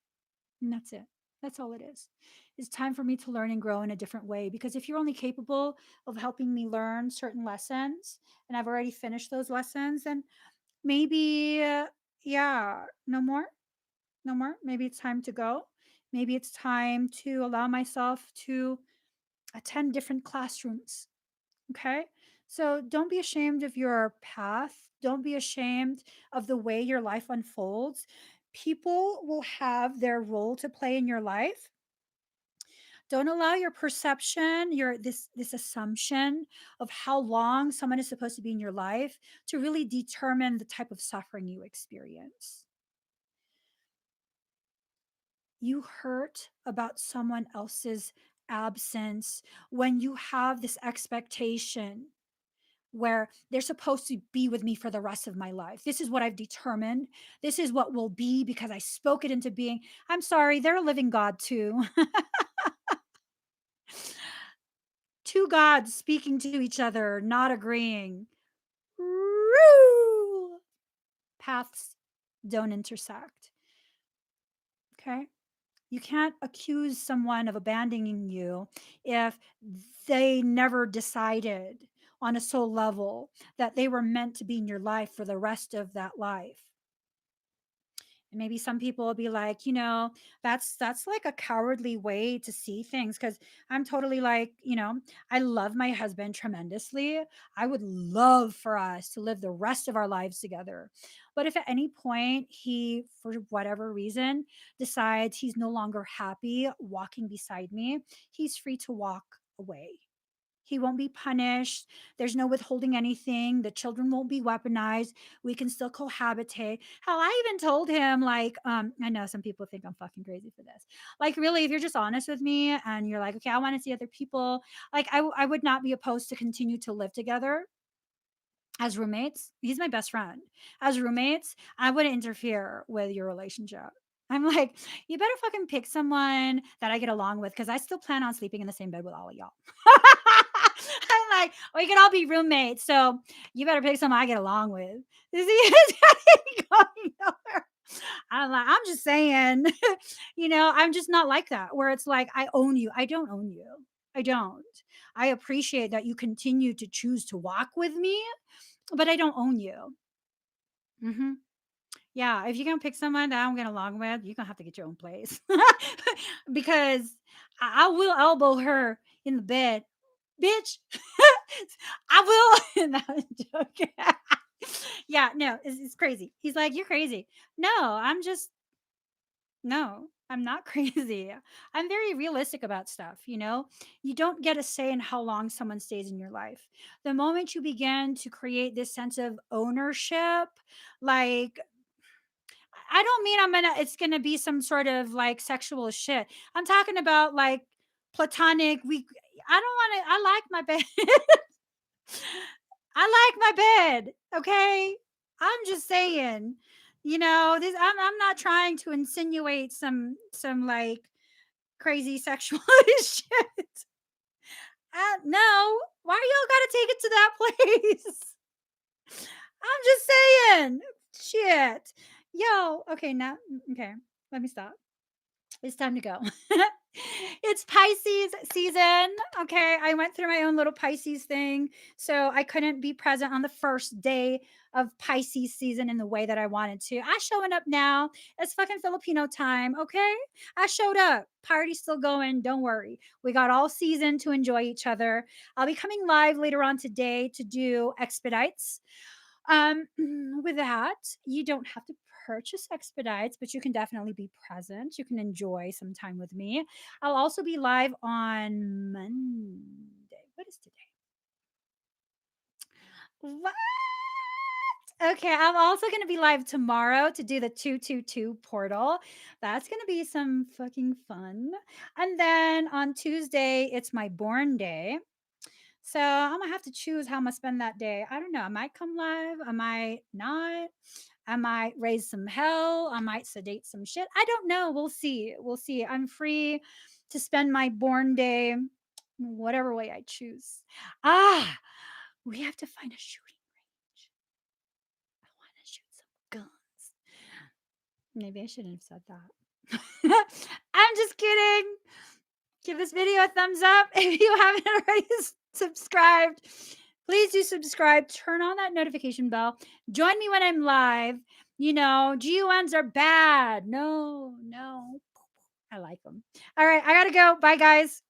And that's it. That's all it is. It's time for me to learn and grow in a different way. Because if you're only capable of helping me learn certain lessons and I've already finished those lessons, then maybe, yeah, no more, no more. Maybe it's time to go. Maybe it's time to allow myself to attend different classrooms. Okay. So don't be ashamed of your path. Don't be ashamed of the way your life unfolds. People will have their role to play in your life. Don't allow your perception, your this assumption of how long someone is supposed to be in your life to really determine the type of suffering you experience. You hurt about someone else's absence when you have this expectation where they're supposed to be with me for the rest of my life. This is what I've determined. This is what will be because I spoke it into being. I'm sorry, they're a living God too. Two gods speaking to each other, not agreeing. Woo! Paths don't intersect. Okay. You can't accuse someone of abandoning you if they never decided on a soul level that they were meant to be in your life for the rest of that life. And maybe some people will be like, that's like a cowardly way to see things, because I'm totally like, I love my husband tremendously. I would love for us to live the rest of our lives together. But if at any point he, for whatever reason, decides he's no longer happy walking beside me, he's free to walk away. He won't be punished. There's no withholding anything. The children won't be weaponized. We can still cohabitate. Hell, I even told him, like, I know some people think I'm fucking crazy for this. Like, really, if you're just honest with me and you're like, okay, I want to see other people, like, I would not be opposed to continue to live together as roommates. He's my best friend. As roommates, I wouldn't interfere with your relationship. I'm like, you better fucking pick someone that I get along with, because I still plan on sleeping in the same bed with all of y'all. I'm like, we can all be roommates. So you better pick someone I get along with. You see, it's going nowhere. I'm just saying, I'm just not like that, where it's like, I own you. I don't own you. I don't. I appreciate that you continue to choose to walk with me, but I don't own you. Hmm. Yeah, if you're gonna pick someone that I'm getting along with, you're gonna have to get your own place. Because I will elbow her in the bed, bitch. I will. No, I'm joking. Yeah, no, it's crazy. He's like, you're crazy. No, no, I'm not crazy. I'm very realistic about stuff, You don't get a say in how long someone stays in your life. The moment you begin to create this sense of ownership, like, I don't mean it's gonna be some sort of like sexual shit. I'm talking about like platonic. I don't wanna, I like my bed. I like my bed. Okay. I'm just saying, this, I'm not trying to insinuate some like crazy sexual shit. No, why y'all gotta take it to that place? I'm just saying. Shit. Yo, okay, now, okay, let me stop. It's time to go. It's Pisces season. Okay. I went through my own little Pisces thing. So I couldn't be present on the first day of Pisces season in the way that I wanted to. I showing up now. It's fucking Filipino time. Okay. I showed up. Party's still going. Don't worry. We got all season to enjoy each other. I'll be coming live later on today to do expedites. With that, you don't have to purchase expedites, but you can definitely be present. You can enjoy some time with me. I'll also be live on Monday. What is today? What? Okay, I'm also going to be live tomorrow to do the 222 portal. That's going to be some fucking fun. And then on Tuesday, it's my born day. So I'm gonna have to choose how I'm gonna spend that day. I don't know. I might come live. I might not. I might raise some hell. I might sedate some shit. I don't know. We'll see. We'll see. I'm free to spend my born day whatever way I choose. Ah, we have to find a shooting range. I want to shoot some guns. Maybe I shouldn't have said that. I'm just kidding. Give this video a thumbs up if you haven't already subscribed. Please do subscribe. Turn on that notification bell. Join me when I'm live. GUNs are bad. No, no. I like them. All right, I gotta go. Bye, guys.